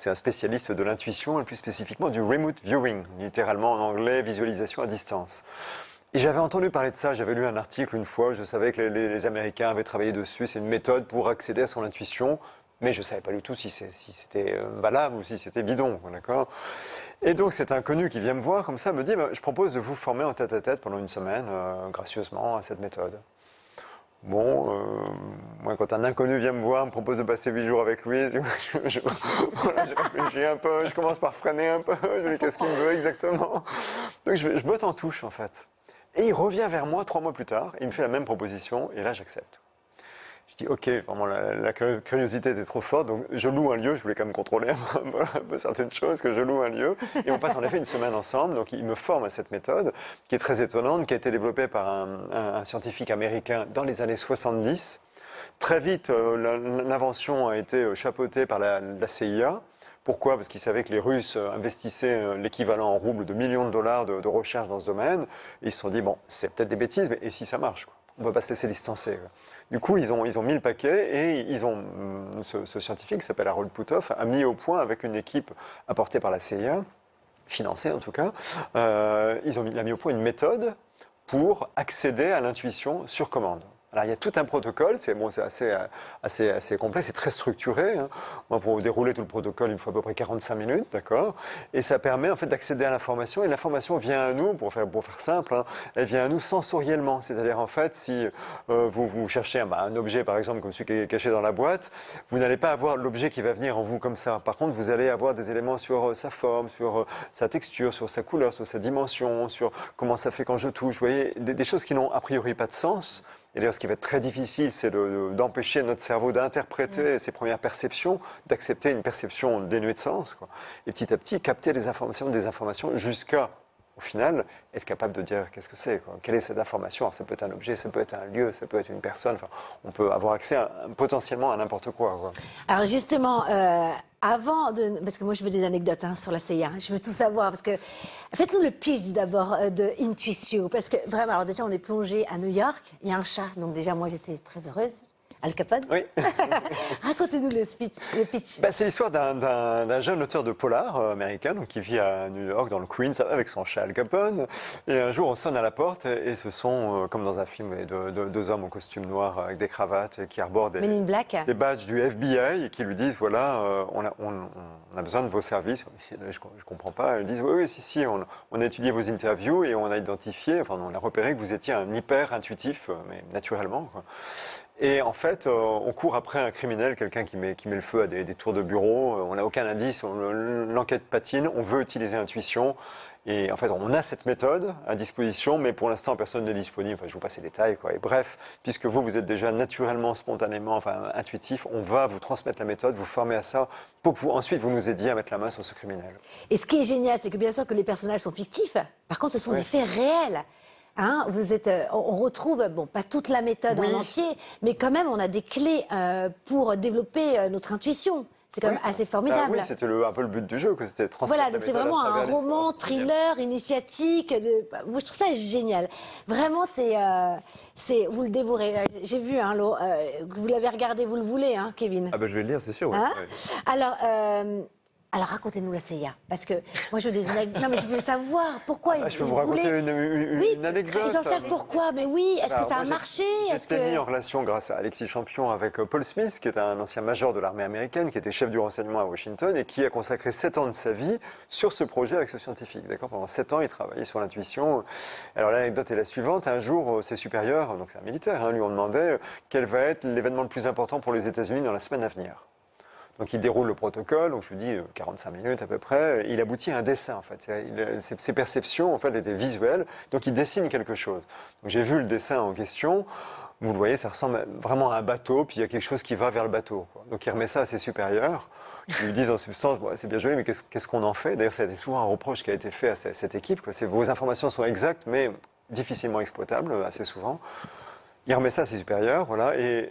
un spécialiste de l'intuition et plus spécifiquement du remote viewing, littéralement en anglais, visualisation à distance. Et j'avais entendu parler de ça, j'avais lu un article une fois, je savais que les Américains avaient travaillé dessus, c'est une méthode pour accéder à son intuition. Mais je ne savais pas du tout si c'était valable ou si c'était bidon, d'accord. Et donc cet inconnu qui vient me voir comme ça me dit je propose de vous former en tête-à-tête pendant une semaine, gracieusement, à cette méthode. Bon, moi quand un inconnu vient me voir, me propose de passer 8 jours avec lui, je réfléchis un peu, je commence par freiner un peu, je me dis qu'est-ce qu'il me veut exactement. Donc je botte en touche en fait. Et il revient vers moi 3 mois plus tard, il me fait la même proposition et là j'accepte. Je dis ok, vraiment la curiosité était trop forte, donc je loue un lieu, je voulais quand même contrôler un peu certaines choses, que je loue un lieu, et on passe en effet une semaine ensemble, donc il me forme à cette méthode, qui est très étonnante, qui a été développée par un scientifique américain dans les années 70. Très vite, l'invention a été chapeautée par la CIA. Pourquoi? Parce qu'ils savaient que les Russes investissaient l'équivalent en roubles de millions de dollars de recherche dans ce domaine, et ils se sont dit, bon, c'est peut-être des bêtises, mais et si ça marche quoi? On ne peut pas se laisser distancer. Du coup, ils ont mis le paquet et ils ont, ce scientifique qui s'appelle Harold Puthoff a mis au point avec une équipe apportée par la CIA, financée en tout cas, il a mis au point une méthode pour accéder à l'intuition sur commande. Alors, il y a tout un protocole, c'est assez complexe, c'est très structuré. Hein. Moi, pour dérouler tout le protocole, il me faut à peu près 45 minutes, d'accord? Et ça permet en fait d'accéder à l'information. Et l'information vient à nous, pour faire simple, hein, elle vient à nous sensoriellement. C'est-à-dire, en fait, si vous cherchez un objet, par exemple, comme celui qui est caché dans la boîte, vous n'allez pas avoir l'objet qui va venir en vous comme ça. Par contre, vous allez avoir des éléments sur sa forme, sur sa texture, sur sa couleur, sur sa dimension, sur comment ça fait quand je touche. Vous voyez, des choses qui n'ont a priori pas de sens. Et d'ailleurs, ce qui va être très difficile, c'est d'empêcher notre cerveau d'interpréter ses premières perceptions, d'accepter une perception dénuée de sens, quoi. Et petit à petit, capter des informations jusqu'à, au final, être capable de dire qu'est-ce que c'est, quoi. Quelle est cette information? Alors, ça peut être un objet, ça peut être un lieu, ça peut être une personne. Enfin, on peut avoir accès potentiellement à n'importe quoi, quoi. Alors justement, parce que moi je veux des anecdotes sur la CIA, je veux tout savoir, parce que faites-nous le pitch d'abord de Intuition, parce que vraiment, alors déjà on est plongé à New York, il y a un chat, donc déjà moi j'étais très heureuse. Al Capone. Oui. Racontez-nous le pitch. C'est l'histoire d'un jeune auteur de polar américain donc, qui vit à New York, dans le Queens, avec son chat Al Capone. Et un jour, on sonne à la porte et ce sont, comme dans un film, deux hommes en costume noir avec des cravates et qui arborent Men in Black. des badges du FBI et qui lui disent voilà, on a besoin de vos services. Je ne comprends pas. Ils disent oui, si, on a étudié vos interviews et on a identifié, enfin, on a repéré que vous étiez un hyper intuitif, mais naturellement, quoi. Et en fait, on court après un criminel, quelqu'un qui met le feu à des tours de bureau. On n'a aucun indice, l'enquête patine, on veut utiliser l'intuition. Et en fait, on a cette méthode à disposition, mais pour l'instant, personne n'est disponible. Enfin, je vous passe les détails, quoi. Et bref, puisque vous êtes déjà naturellement, spontanément, intuitif, on va vous transmettre la méthode, vous former à ça, pour ensuite vous nous aider à mettre la main sur ce criminel. Et ce qui est génial, c'est que bien sûr que les personnages sont fictifs. Par contre, ce sont des faits réels. Hein, on retrouve, bon, pas toute la méthode en entier, mais quand même, on a des clés pour développer notre intuition. C'est quand même assez formidable. Oui, c'était un peu le but du jeu, que c'était transmettre voilà, donc c'est vraiment un roman, thriller, initiatique. Moi, je trouve ça génial. Vraiment, vous le dévorez. J'ai vu, vous l'avez regardé, vous le voulez, Kevin. Ah ben je vais le lire, c'est sûr. Ouais. Hein? Ouais. Alors, Alors racontez-nous la CIA, parce que moi je veux des anecdotes. Non mais je veux savoir pourquoi Je peux vous raconter une anecdote. Ils en savent pourquoi, mais oui, est-ce que Alors, ça a moi, marché? J'étais mis en relation grâce à Alexis Champion avec Paul Smith, qui est un ancien major de l'armée américaine, qui était chef du renseignement à Washington et qui a consacré 7 ans de sa vie sur ce projet avec ce scientifique. D'accord, pendant 7 ans, il travaillait sur l'intuition. Alors l'anecdote est la suivante. Un jour, ses supérieurs, donc c'est un militaire, hein, lui ont demandé quel va être l'événement le plus important pour les États-Unis dans la semaine à venir. Donc il déroule le protocole, donc je vous dis 45 minutes à peu près, il aboutit à un dessin en fait. Ses perceptions en fait étaient visuelles, donc il dessine quelque chose. Donc j'ai vu le dessin en question, vous le voyez, ça ressemble vraiment à un bateau, puis il y a quelque chose qui va vers le bateau, quoi. Donc il remet ça à ses supérieurs, qui lui disent en substance, bon, c'est bien joli, mais qu'est-ce qu'on en fait? D'ailleurs c'était souvent un reproche qui a été fait à cette équipe, quoi. Vos informations sont exactes, mais difficilement exploitables assez souvent. Il remet ça à ses supérieurs, voilà, et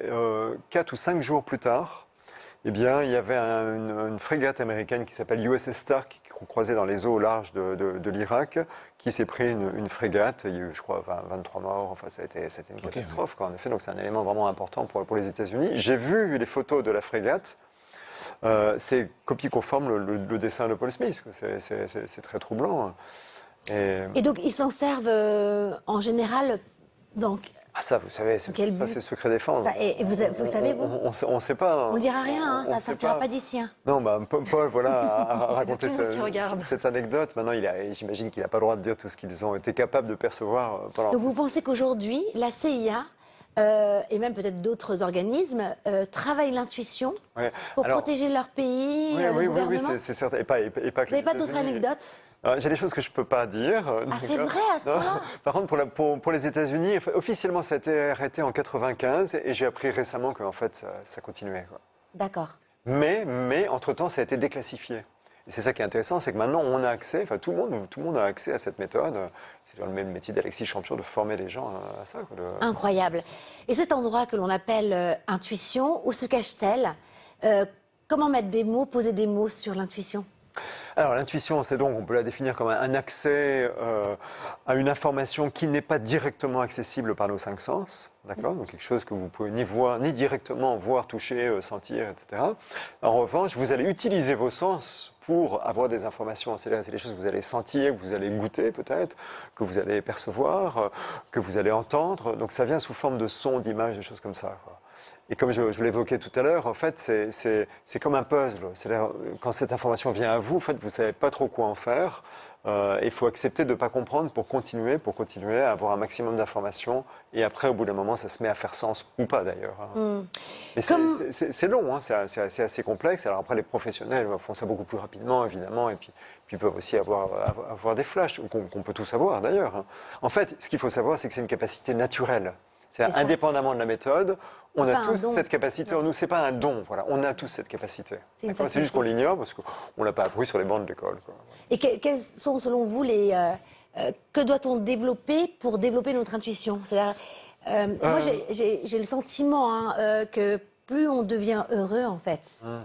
4 ou 5 jours plus tard, eh bien, il y avait une frégate américaine qui s'appelle USS Stark, qu'on croisait dans les eaux au large de l'Irak, qui s'est pris une frégate. Il y a eu, je crois, 23 morts. Enfin, ça a été une catastrophe, quoi, en effet. Donc, c'est un élément vraiment important pour les États-Unis. J'ai vu les photos de la frégate. C'est copie conforme le dessin de Paul Smith. C'est très troublant. Et donc, ils s'en servent en général, donc... Ah ça, vous savez, ça c'est secret défense. Et vous savez, vous? On ne sait pas. On ne dira rien, hein, ça ne sortira pas d'ici. Hein. Non, bah, Paul, voilà, a raconté cette anecdote. Maintenant, j'imagine qu'il n'a pas le droit de dire tout ce qu'ils ont été capables de percevoir pendant... Donc vous pensez qu'aujourd'hui, la CIA, et même peut-être d'autres organismes, travaillent l'intuition pour protéger leur pays, le gouvernement? Oui, c'est certain. Et pas vous n'avez pas d'autres anecdotes? J'ai des choses que je ne peux pas dire. Ah, c'est vrai à ce point-là? Par contre, pour les États-Unis, officiellement, ça a été arrêté en 1995 et j'ai appris récemment qu'en fait, ça continuait. D'accord. Mais entre-temps, ça a été déclassifié. Et c'est ça qui est intéressant, c'est que maintenant, on a accès, enfin, tout le monde a accès à cette méthode. C'est le même métier d'Alexis Champion de former les gens à ça. Incroyable. Et cet endroit que l'on appelle intuition, où se cache-t-elle? Comment mettre des mots, poser des mots sur l'intuition? Alors l'intuition, c'est donc, on peut la définir comme un accès à une information qui n'est pas directement accessible par nos 5 sens, d'accord? Donc quelque chose que vous pouvez ni voir, ni directement voir, toucher, sentir, etc. En revanche, vous allez utiliser vos sens pour avoir des informations. C'est des choses que vous allez sentir, que vous allez goûter peut-être, que vous allez percevoir, que vous allez entendre. Donc ça vient sous forme de sons, d'images, des choses comme ça, quoi. Et comme je l'évoquais tout à l'heure, en fait, c'est comme un puzzle. C'est-à-dire, quand cette information vient à vous, en fait, vous ne savez pas trop quoi en faire. Il faut accepter de ne pas comprendre pour continuer à avoir un maximum d'informations. Et après, au bout d'un moment, ça se met à faire sens, ou pas d'ailleurs. Mais c'est long, hein, c'est assez complexe. Alors après, les professionnels font ça beaucoup plus rapidement, évidemment, et puis peuvent aussi avoir des flashs, qu'on peut tous avoir d'ailleurs. En fait, ce qu'il faut savoir, c'est que c'est une capacité naturelle. C'est indépendamment de la méthode, on a tous cette capacité en nous. C'est pas un don, voilà. On a tous cette capacité. C'est juste qu'on l'ignore parce qu'on l'a pas appris sur les bancs de l'école. Et quels sont, selon vous, que doit-on développer pour développer notre intuition? C'est-à-dire, moi, j'ai le sentiment que plus on devient heureux, en fait,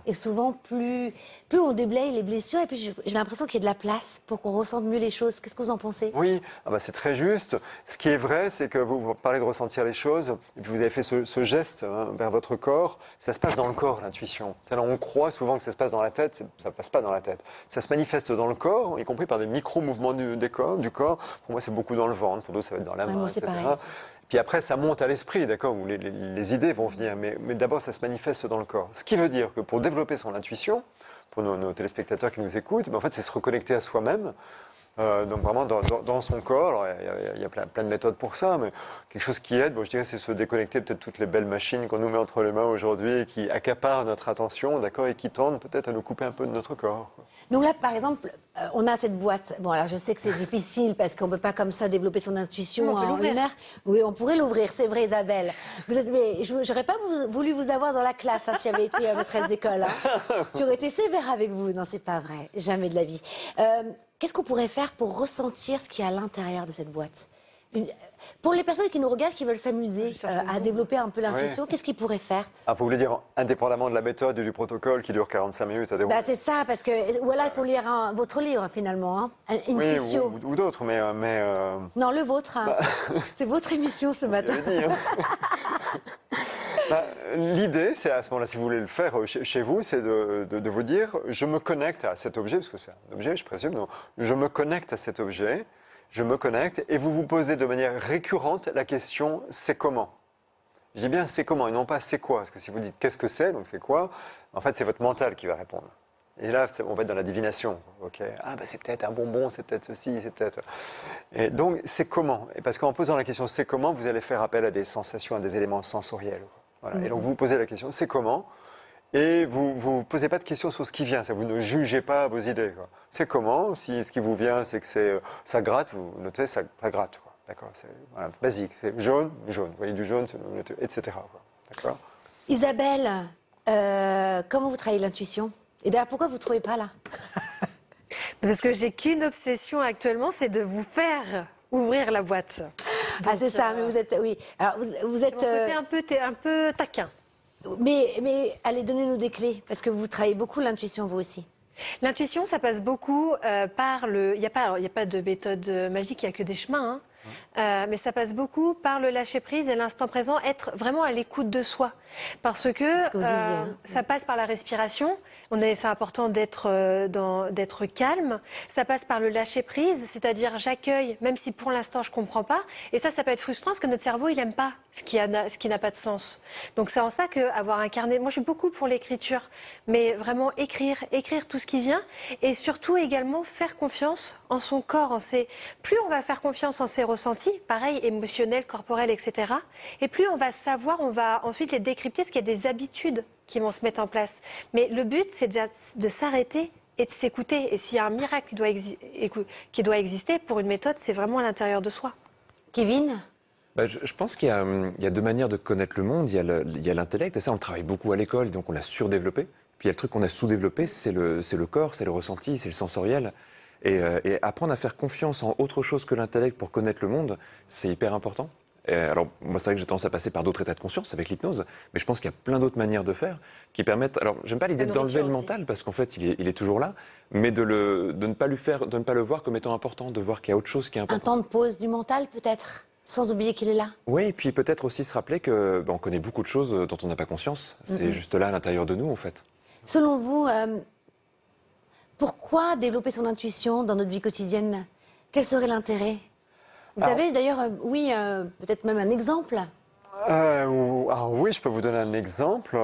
et souvent plus on déblaye les blessures, et puis j'ai l'impression qu'il y a de la place pour qu'on ressente mieux les choses. Qu'est-ce que vous en pensez? Oui, c'est très juste. Ce qui est vrai, c'est que vous parlez de ressentir les choses, et puis vous avez fait ce geste vers votre corps. Ça se passe dans le corps, l'intuition. On croit souvent que ça se passe dans la tête, ça ne passe pas dans la tête. Ça se manifeste dans le corps, y compris par des micro-mouvements du corps. Pour moi, c'est beaucoup dans le ventre, pour d'autres, ça va être dans la main, moi, c'est etc. pareil. Puis après, ça monte à l'esprit, d'accord, où les idées vont venir. Mais d'abord, ça se manifeste dans le corps. Ce qui veut dire que pour développer son intuition, pour nos téléspectateurs qui nous écoutent, en fait, c'est se reconnecter à soi-même. Donc vraiment dans son corps. Alors, il y a plein de méthodes pour ça, mais quelque chose qui aide, je dirais, c'est se déconnecter peut-être toutes les belles machines qu'on nous met entre les mains aujourd'hui et qui accaparent notre attention, d'accord, et qui tendent peut-être à nous couper un peu de notre corps. Donc là, par exemple, on a cette boîte. Bon, alors je sais que c'est difficile parce qu'on ne peut pas comme ça développer son intuition en une heure. Oui, on pourrait l'ouvrir, c'est vrai, Isabelle. Mais j'aurais pas voulu vous avoir dans la classe si j'avais été maîtresse d'école. J'aurais été sévère avec vous. Non, c'est pas vrai. Jamais de la vie. Qu'est-ce qu'on pourrait faire pour ressentir ce qu'il y a à l'intérieur de cette boîte? Pour les personnes qui nous regardent, qui veulent s'amuser à développer un peu l'intuition, qu'est-ce qu'ils pourraient faire? Vous voulez dire indépendamment de la méthode et du protocole qui dure 45 minutes à dérouler? C'est ça, parce que voilà, il faut lire votre livre finalement, Intuitio. Oui, ou d'autres, mais Non, le vôtre. C'est votre émission ce matin. L'idée, c'est à ce moment-là, si vous voulez le faire chez vous, c'est de vous dire, je me connecte à cet objet, parce que c'est un objet, je présume, donc je me connecte à cet objet, je me connecte, et vous vous posez de manière récurrente la question, c'est comment? Je dis bien c'est comment, et non pas c'est quoi, parce que si vous dites qu'est-ce que c'est, donc c'est quoi, en fait c'est votre mental qui va répondre. Et là, on va être dans la divination. Ok, ah, bah, c'est peut-être un bonbon, c'est peut-être ceci, c'est peut-être... Et donc, c'est comment? Et parce qu'en posant la question c'est comment, vous allez faire appel à des sensations, à des éléments sensoriels. Voilà. Et donc, vous posez la question c'est comment? Et vous ne posez pas de questions sur ce qui vient. Vous ne jugez pas vos idées. C'est comment? Si ce qui vous vient, c'est que ça gratte, vous notez ça gratte. D'accord, c'est voilà, basique. C'est jaune, jaune. Vous voyez du jaune, etc. D'accord. Isabelle, comment vous travaillez l'intuition? Et d'ailleurs, pourquoi vous ne trouvez pas là? Parce que j'ai qu'une obsession actuellement, c'est de vous faire ouvrir la boîte. Ah, c'est ça, mais vous êtes... Oui. Alors, vous êtes... T'es un peu taquin. Mais allez, donnez-nous des clés, parce que vous travaillez beaucoup l'intuition, vous aussi. L'intuition, ça passe beaucoup par le... Il n'y a pas de méthode magique, il n'y a que des chemins. Hein. Mais ça passe beaucoup par le lâcher-prise et l'instant présent, être vraiment à l'écoute de soi. Parce que, ce que vous disiez, hein. Ça passe par la respiration. C'est important d'être calme. Ça passe par le lâcher-prise, c'est-à-dire j'accueille, même si pour l'instant je ne comprends pas. Et ça peut être frustrant parce que notre cerveau, il n'aime pas ce qui n'a pas de sens. Donc c'est en ça qu'avoir un carnet... Moi, je suis beaucoup pour l'écriture, mais vraiment écrire tout ce qui vient. Et surtout également faire confiance en son corps. Plus on va faire confiance en ses ressentis, pareil, émotionnels, corporels, etc. Et plus on va savoir, on va ensuite les décrypter, parce qu'il y a des habitudes qui vont se mettre en place. Mais le but, c'est déjà de s'arrêter et de s'écouter. Et s'il y a un miracle qui doit exister pour une méthode, c'est vraiment à l'intérieur de soi. Kevin? Je pense qu'il y a deux manières de connaître le monde. Il y a l'intellect, et ça, on le travaille beaucoup à l'école, donc on l'a surdéveloppé. Puis il y a le truc qu'on a sous-développé, c'est le corps, c'est le ressenti, c'est le sensoriel. Et apprendre à faire confiance en autre chose que l'intellect pour connaître le monde, c'est hyper important. Alors, moi, c'est vrai que j'ai tendance à passer par d'autres états de conscience avec l'hypnose, mais je pense qu'il y a plein d'autres manières de faire qui permettent... Alors, j'aime pas l'idée d'enlever le mental, parce qu'en fait, il est toujours là, mais de ne pas le voir comme étant important, de voir qu'il y a autre chose qui est important. Un temps de pause du mental, peut-être, sans oublier qu'il est là. Oui, et puis peut-être aussi se rappeler que on connaît beaucoup de choses dont on n'a pas conscience. C'est juste là, à l'intérieur de nous, en fait. Selon vous, pourquoi développer son intuition dans notre vie quotidienne? Quel serait l'intérêt? Vous avez d'ailleurs, peut-être même un exemple? Oui, je peux vous donner un exemple.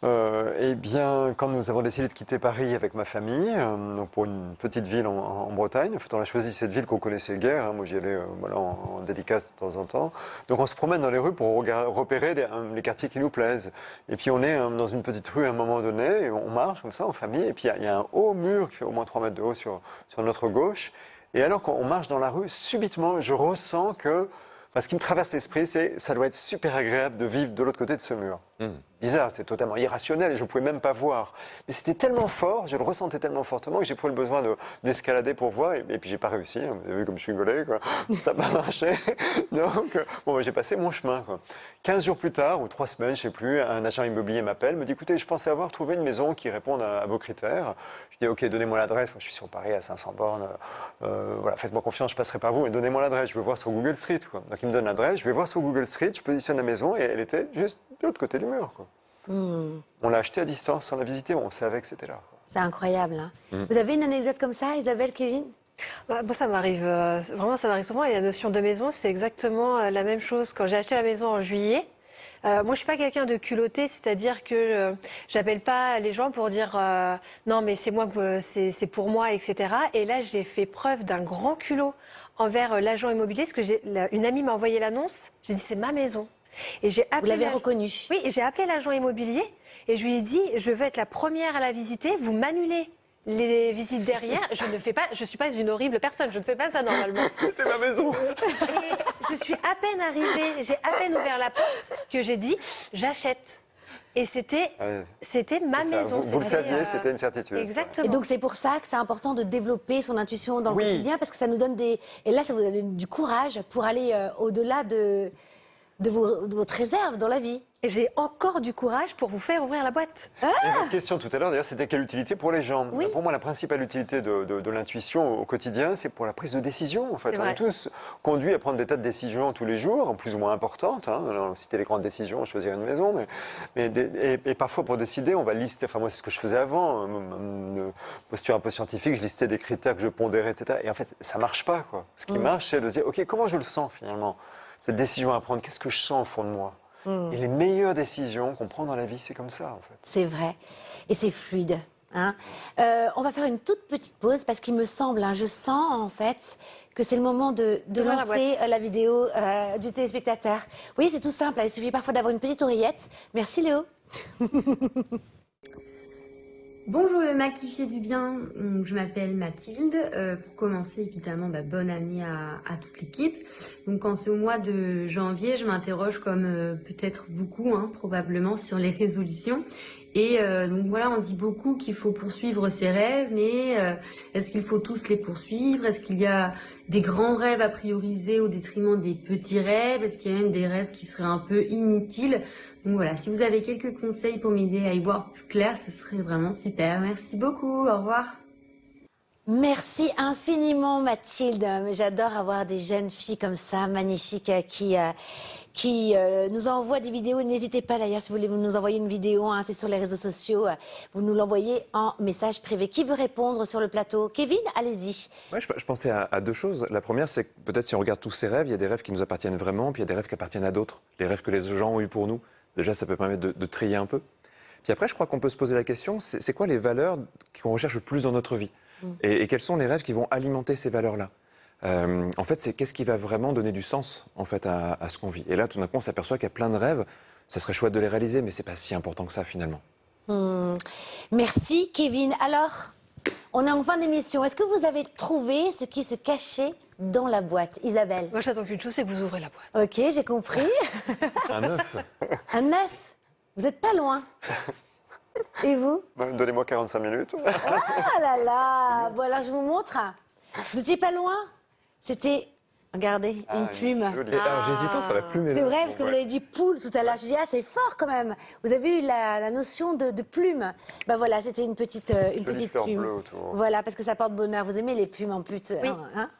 Eh bien, quand nous avons décidé de quitter Paris avec ma famille, donc pour une petite ville en Bretagne, en fait, on a choisi cette ville qu'on connaissait guère. Hein, moi, j'y allais en dédicace de temps en temps. Donc, on se promène dans les rues pour repérer les quartiers qui nous plaisent. Et puis, on est dans une petite rue à un moment donné, et on marche comme ça en famille. Et puis, il y a un haut mur qui fait au moins 3 mètres de haut sur notre gauche. Et alors, quand on marche dans la rue, subitement, je ressens que... Ce qui me traverse l'esprit, c'est ça doit être super agréable de vivre de l'autre côté de ce mur. Bizarre, c'est totalement irrationnel et je ne pouvais même pas voir. Mais c'était tellement fort, je le ressentais tellement fortement que j'ai pris le besoin d'escalader pour voir. Et puis j'ai pas réussi, hein, vous avez vu comme je suis rigolé, quoi. Ça n'a pas marché. Donc, j'ai passé mon chemin, quoi. 15 jours plus tard, ou 3 semaines, je ne sais plus, un agent immobilier m'appelle, me dit écoutez, je pensais avoir trouvé une maison qui réponde à vos critères. Je dis ok, donnez-moi l'adresse. Moi, je suis sur Paris à 500 bornes. Voilà, faites-moi confiance, je passerai par vous et donnez-moi l'adresse. Je veux voir sur Google Street, quoi. Donc il me donne l'adresse, je vais voir sur Google Street, je positionne la maison et elle était juste de l'autre côté du mur, quoi. On l'a acheté à distance, on l'a visité, on savait que c'était là. C'est incroyable. Hein. Vous avez une anecdote comme ça, Isabelle, Kevin? Moi, ça m'arrive vraiment, ça m'arrive souvent. Et la notion de maison, c'est exactement la même chose. Quand j'ai acheté la maison en juillet, moi, je suis pas quelqu'un de culotté, c'est-à-dire que j'appelle pas les gens pour dire non, mais c'est moi que c'est pour moi, etc. Et là, j'ai fait preuve d'un grand culot envers l'agent immobilier, parce que une amie m'a envoyé l'annonce. J'ai dit c'est ma maison. Et j'ai appelé. Vous l'avez reconnu? Oui, et j'ai appelé l'agent immobilier et je lui ai dit je veux être la première à la visiter. Vous m'annulez les visites derrière. Je suis pas une horrible personne. Je ne fais pas ça normalement. C'était ma maison. Et je suis à peine arrivée, j'ai à peine ouvert la porte que j'ai dit j'achète. Et c'était ma maison. Vous le saviez, c'était une certitude. Exactement. Et donc c'est pour ça que c'est important de développer son intuition dans le quotidien, parce que ça nous donne et là, ça vous donne du courage pour aller au-delà de de votre réserve dans la vie. Et j'ai encore du courage pour vous faire ouvrir la boîte. Et votre question tout à l'heure, d'ailleurs, c'était quelle utilité pour les gens? Oui. Pour moi, la principale utilité de l'intuition au quotidien, c'est pour la prise de décision. En fait, C'est on vrai. est tous conduits à prendre des tas de décisions tous les jours, plus ou moins importantes. Hein. Alors, citer les grandes décisions, choisir une maison, et parfois pour décider, on va lister. Enfin, moi, c'est ce que je faisais avant, une posture un peu scientifique. Je listais des critères que je pondérais, etc. Et en fait, ça marche pas, quoi. Ce qui marche, c'est de se dire, ok, comment je le sens finalement? Cette décision à prendre, qu'est-ce que je sens au fond de moi? Et les meilleures décisions qu'on prend dans la vie, c'est comme ça, en fait. C'est vrai. Et c'est fluide. Hein. On va faire une toute petite pause parce qu'il me semble, hein, je sens en fait que c'est le moment de Ouvrir la lancer boîte. la vidéo du téléspectateur. Vous voyez, c'est tout simple. Il suffit parfois d'avoir une petite oreillette. Merci Léo. Bonjour le Mac qui fait du bien, donc, je m'appelle Mathilde. Pour commencer, évidemment, bonne année à toute l'équipe. Donc en ce mois de janvier, je m'interroge comme peut-être beaucoup, hein, probablement, sur les résolutions. Et donc voilà, on dit beaucoup qu'il faut poursuivre ses rêves, mais est-ce qu'il faut tous les poursuivre? Est-ce qu'il y a des grands rêves à prioriser au détriment des petits rêves? Est-ce qu'il y a même des rêves qui seraient un peu inutiles? Donc voilà, si vous avez quelques conseils pour m'aider à y voir plus clair, ce serait vraiment super. Merci beaucoup, au revoir. Merci infiniment Mathilde. J'adore avoir des jeunes filles comme ça, magnifiques, qui nous envoient des vidéos. N'hésitez pas d'ailleurs, si vous voulez nous envoyer une vidéo, hein, c'est sur les réseaux sociaux, vous nous l'envoyez en message privé. Qui veut répondre sur le plateau? Kevin, allez-y. Ouais, je pensais à deux choses. La première, c'est que peut-être si on regarde tous ces rêves, il y a des rêves qui nous appartiennent vraiment, puis il y a des rêves qui appartiennent à d'autres. Les rêves que les gens ont eus pour nous. Déjà, ça peut permettre de trier un peu. Puis après, je crois qu'on peut se poser la question, c'est quoi les valeurs qu'on recherche le plus dans notre vie? Et quels sont les rêves qui vont alimenter ces valeurs-là? En fait, c'est qu'est-ce qui va vraiment donner du sens en fait, à ce qu'on vit. Et là, tout d'un coup, on s'aperçoit qu'il y a plein de rêves. Ça serait chouette de les réaliser, mais c'est pas si important que ça, finalement. Merci Kevin. Alors, on est en fin d'émission. Est-ce que vous avez trouvé ce qui se cachait dans la boîte, Isabelle? Moi, j'attends qu'une chose, c'est que vous ouvrez la boîte. Ok, j'ai compris. Un œuf. Un œuf. Vous n'êtes pas loin. Et vous? Donnez-moi 45 minutes. Ah là là. Bon alors je vous montre. Vous n'étiez pas loin. C'était, regardez, une plume. jolie. Et alors, j'hésitais entre la plume et C'est l'œuf. vrai, parce que vous avez dit poule tout à l'heure. Je dis, ah, c'est fort quand même. Vous avez eu la notion de plume. Ben voilà, c'était une petite fleur plume. bleue autour. Voilà, parce que ça porte bonheur. Vous aimez les plumes en plus. Oui. Hein,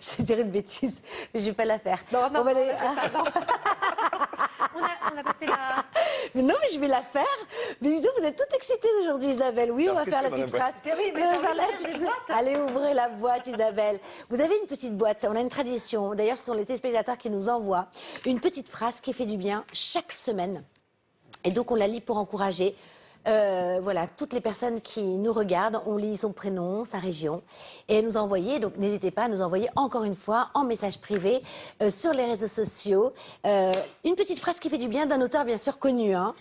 je dirais une bêtise, mais je ne vais pas la faire. Non, non, On va non, aller- On n'a pas fait la... Mais non, mais je vais la faire. Mais dis donc, vous êtes toute excitée aujourd'hui, Isabelle. Oui, on Alors, va qu'est-ce faire la qu'il y a petite dans la phrase. boîte? Oui, mais On va j'ai faire envie la de faire petite- des boîtes. Allez, ouvrez la boîte, Isabelle. Vous avez une petite boîte. On a une tradition. D'ailleurs, ce sont les téléspectateurs qui nous envoient une petite phrase qui fait du bien chaque semaine. Et donc, on la lit pour encourager. Voilà, toutes les personnes qui nous regardent, on lit son prénom, sa région, et elle nous a envoyé, donc n'hésitez pas à nous envoyer encore une fois en message privé sur les réseaux sociaux une petite phrase qui fait du bien d'un auteur bien sûr connu. Hein.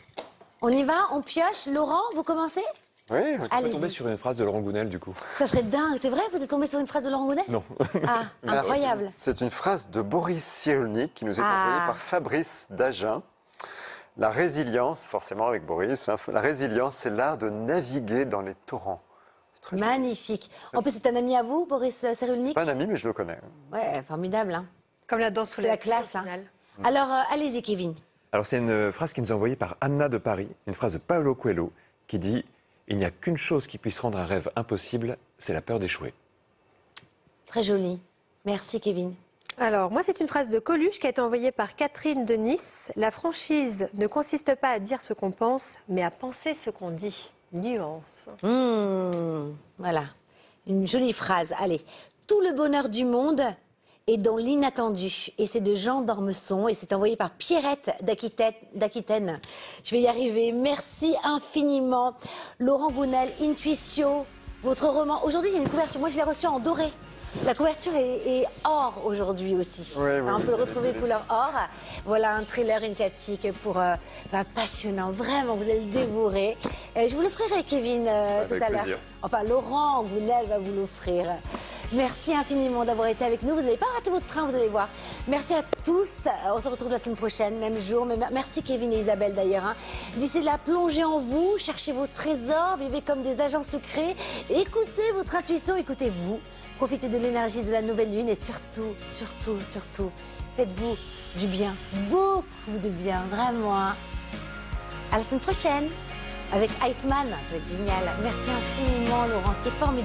On y va, on pioche. Laurent, vous commencez? Oui, On est tombé Allez-y. sur une phrase de Laurent Gounel, du coup. Ça serait dingue, c'est vrai? Vous êtes tombé sur une phrase de Laurent Gounel? Non. Ah, incroyable. C'est une phrase de Boris Cyrulnik qui nous est Ah. envoyée par Fabrice Dagen. La résilience, forcément avec Boris, hein, la résilience, c'est l'art de naviguer dans les torrents. C'est très joli. Magnifique. En plus, c'est un ami à vous, Boris Cyrulnik? Pas un ami, mais je le connais. Ouais, formidable. Hein. Comme la danse sous C'est la la classe. au Hein. final. Alors, allez-y, Kevin. Alors, c'est une phrase qui nous est envoyée par Anna de Paris, une phrase de Paulo Coelho, qui dit « Il n'y a qu'une chose qui puisse rendre un rêve impossible, c'est la peur d'échouer. » Très joli. Merci, Kevin. Alors, moi, c'est une phrase de Coluche qui a été envoyée par Catherine de Nice. La franchise ne consiste pas à dire ce qu'on pense, mais à penser ce qu'on dit. Nuance. Voilà, une jolie phrase. Allez, tout le bonheur du monde est dans l'inattendu. Et c'est de Jean d'Ormesson et c'est envoyé par Pierrette d'Aquitaine. Je vais y arriver. Merci infiniment. Laurent Gounel, Intuitio, votre roman. Aujourd'hui, il y a une couverture. Moi, je l'ai reçu en doré. La couverture est or aujourd'hui aussi. Oui, oui, On peut le oui, retrouver oui. couleur or. Voilà un thriller initiatique pour passionnant. Vraiment, vous allez le dévorer. Je vous l'offrirai, Kevin, Avec tout à l'heure. plaisir. Enfin, Laurent Gounel va vous l'offrir. Merci infiniment d'avoir été avec nous. Vous n'allez pas rater votre train, vous allez voir. Merci à tous. On se retrouve la semaine prochaine, même jour. Mais merci Kevin et Isabelle d'ailleurs. Hein. D'ici là, plongez en vous, cherchez vos trésors, vivez comme des agents secrets. Écoutez votre intuition, écoutez-vous. Profitez de l'énergie de la nouvelle lune et surtout, surtout, surtout, Faites-vous du bien, beaucoup de bien, vraiment. Hein. À la semaine prochaine avec Iceman, ça va être génial. Merci infiniment, Laurent, c'était formidable.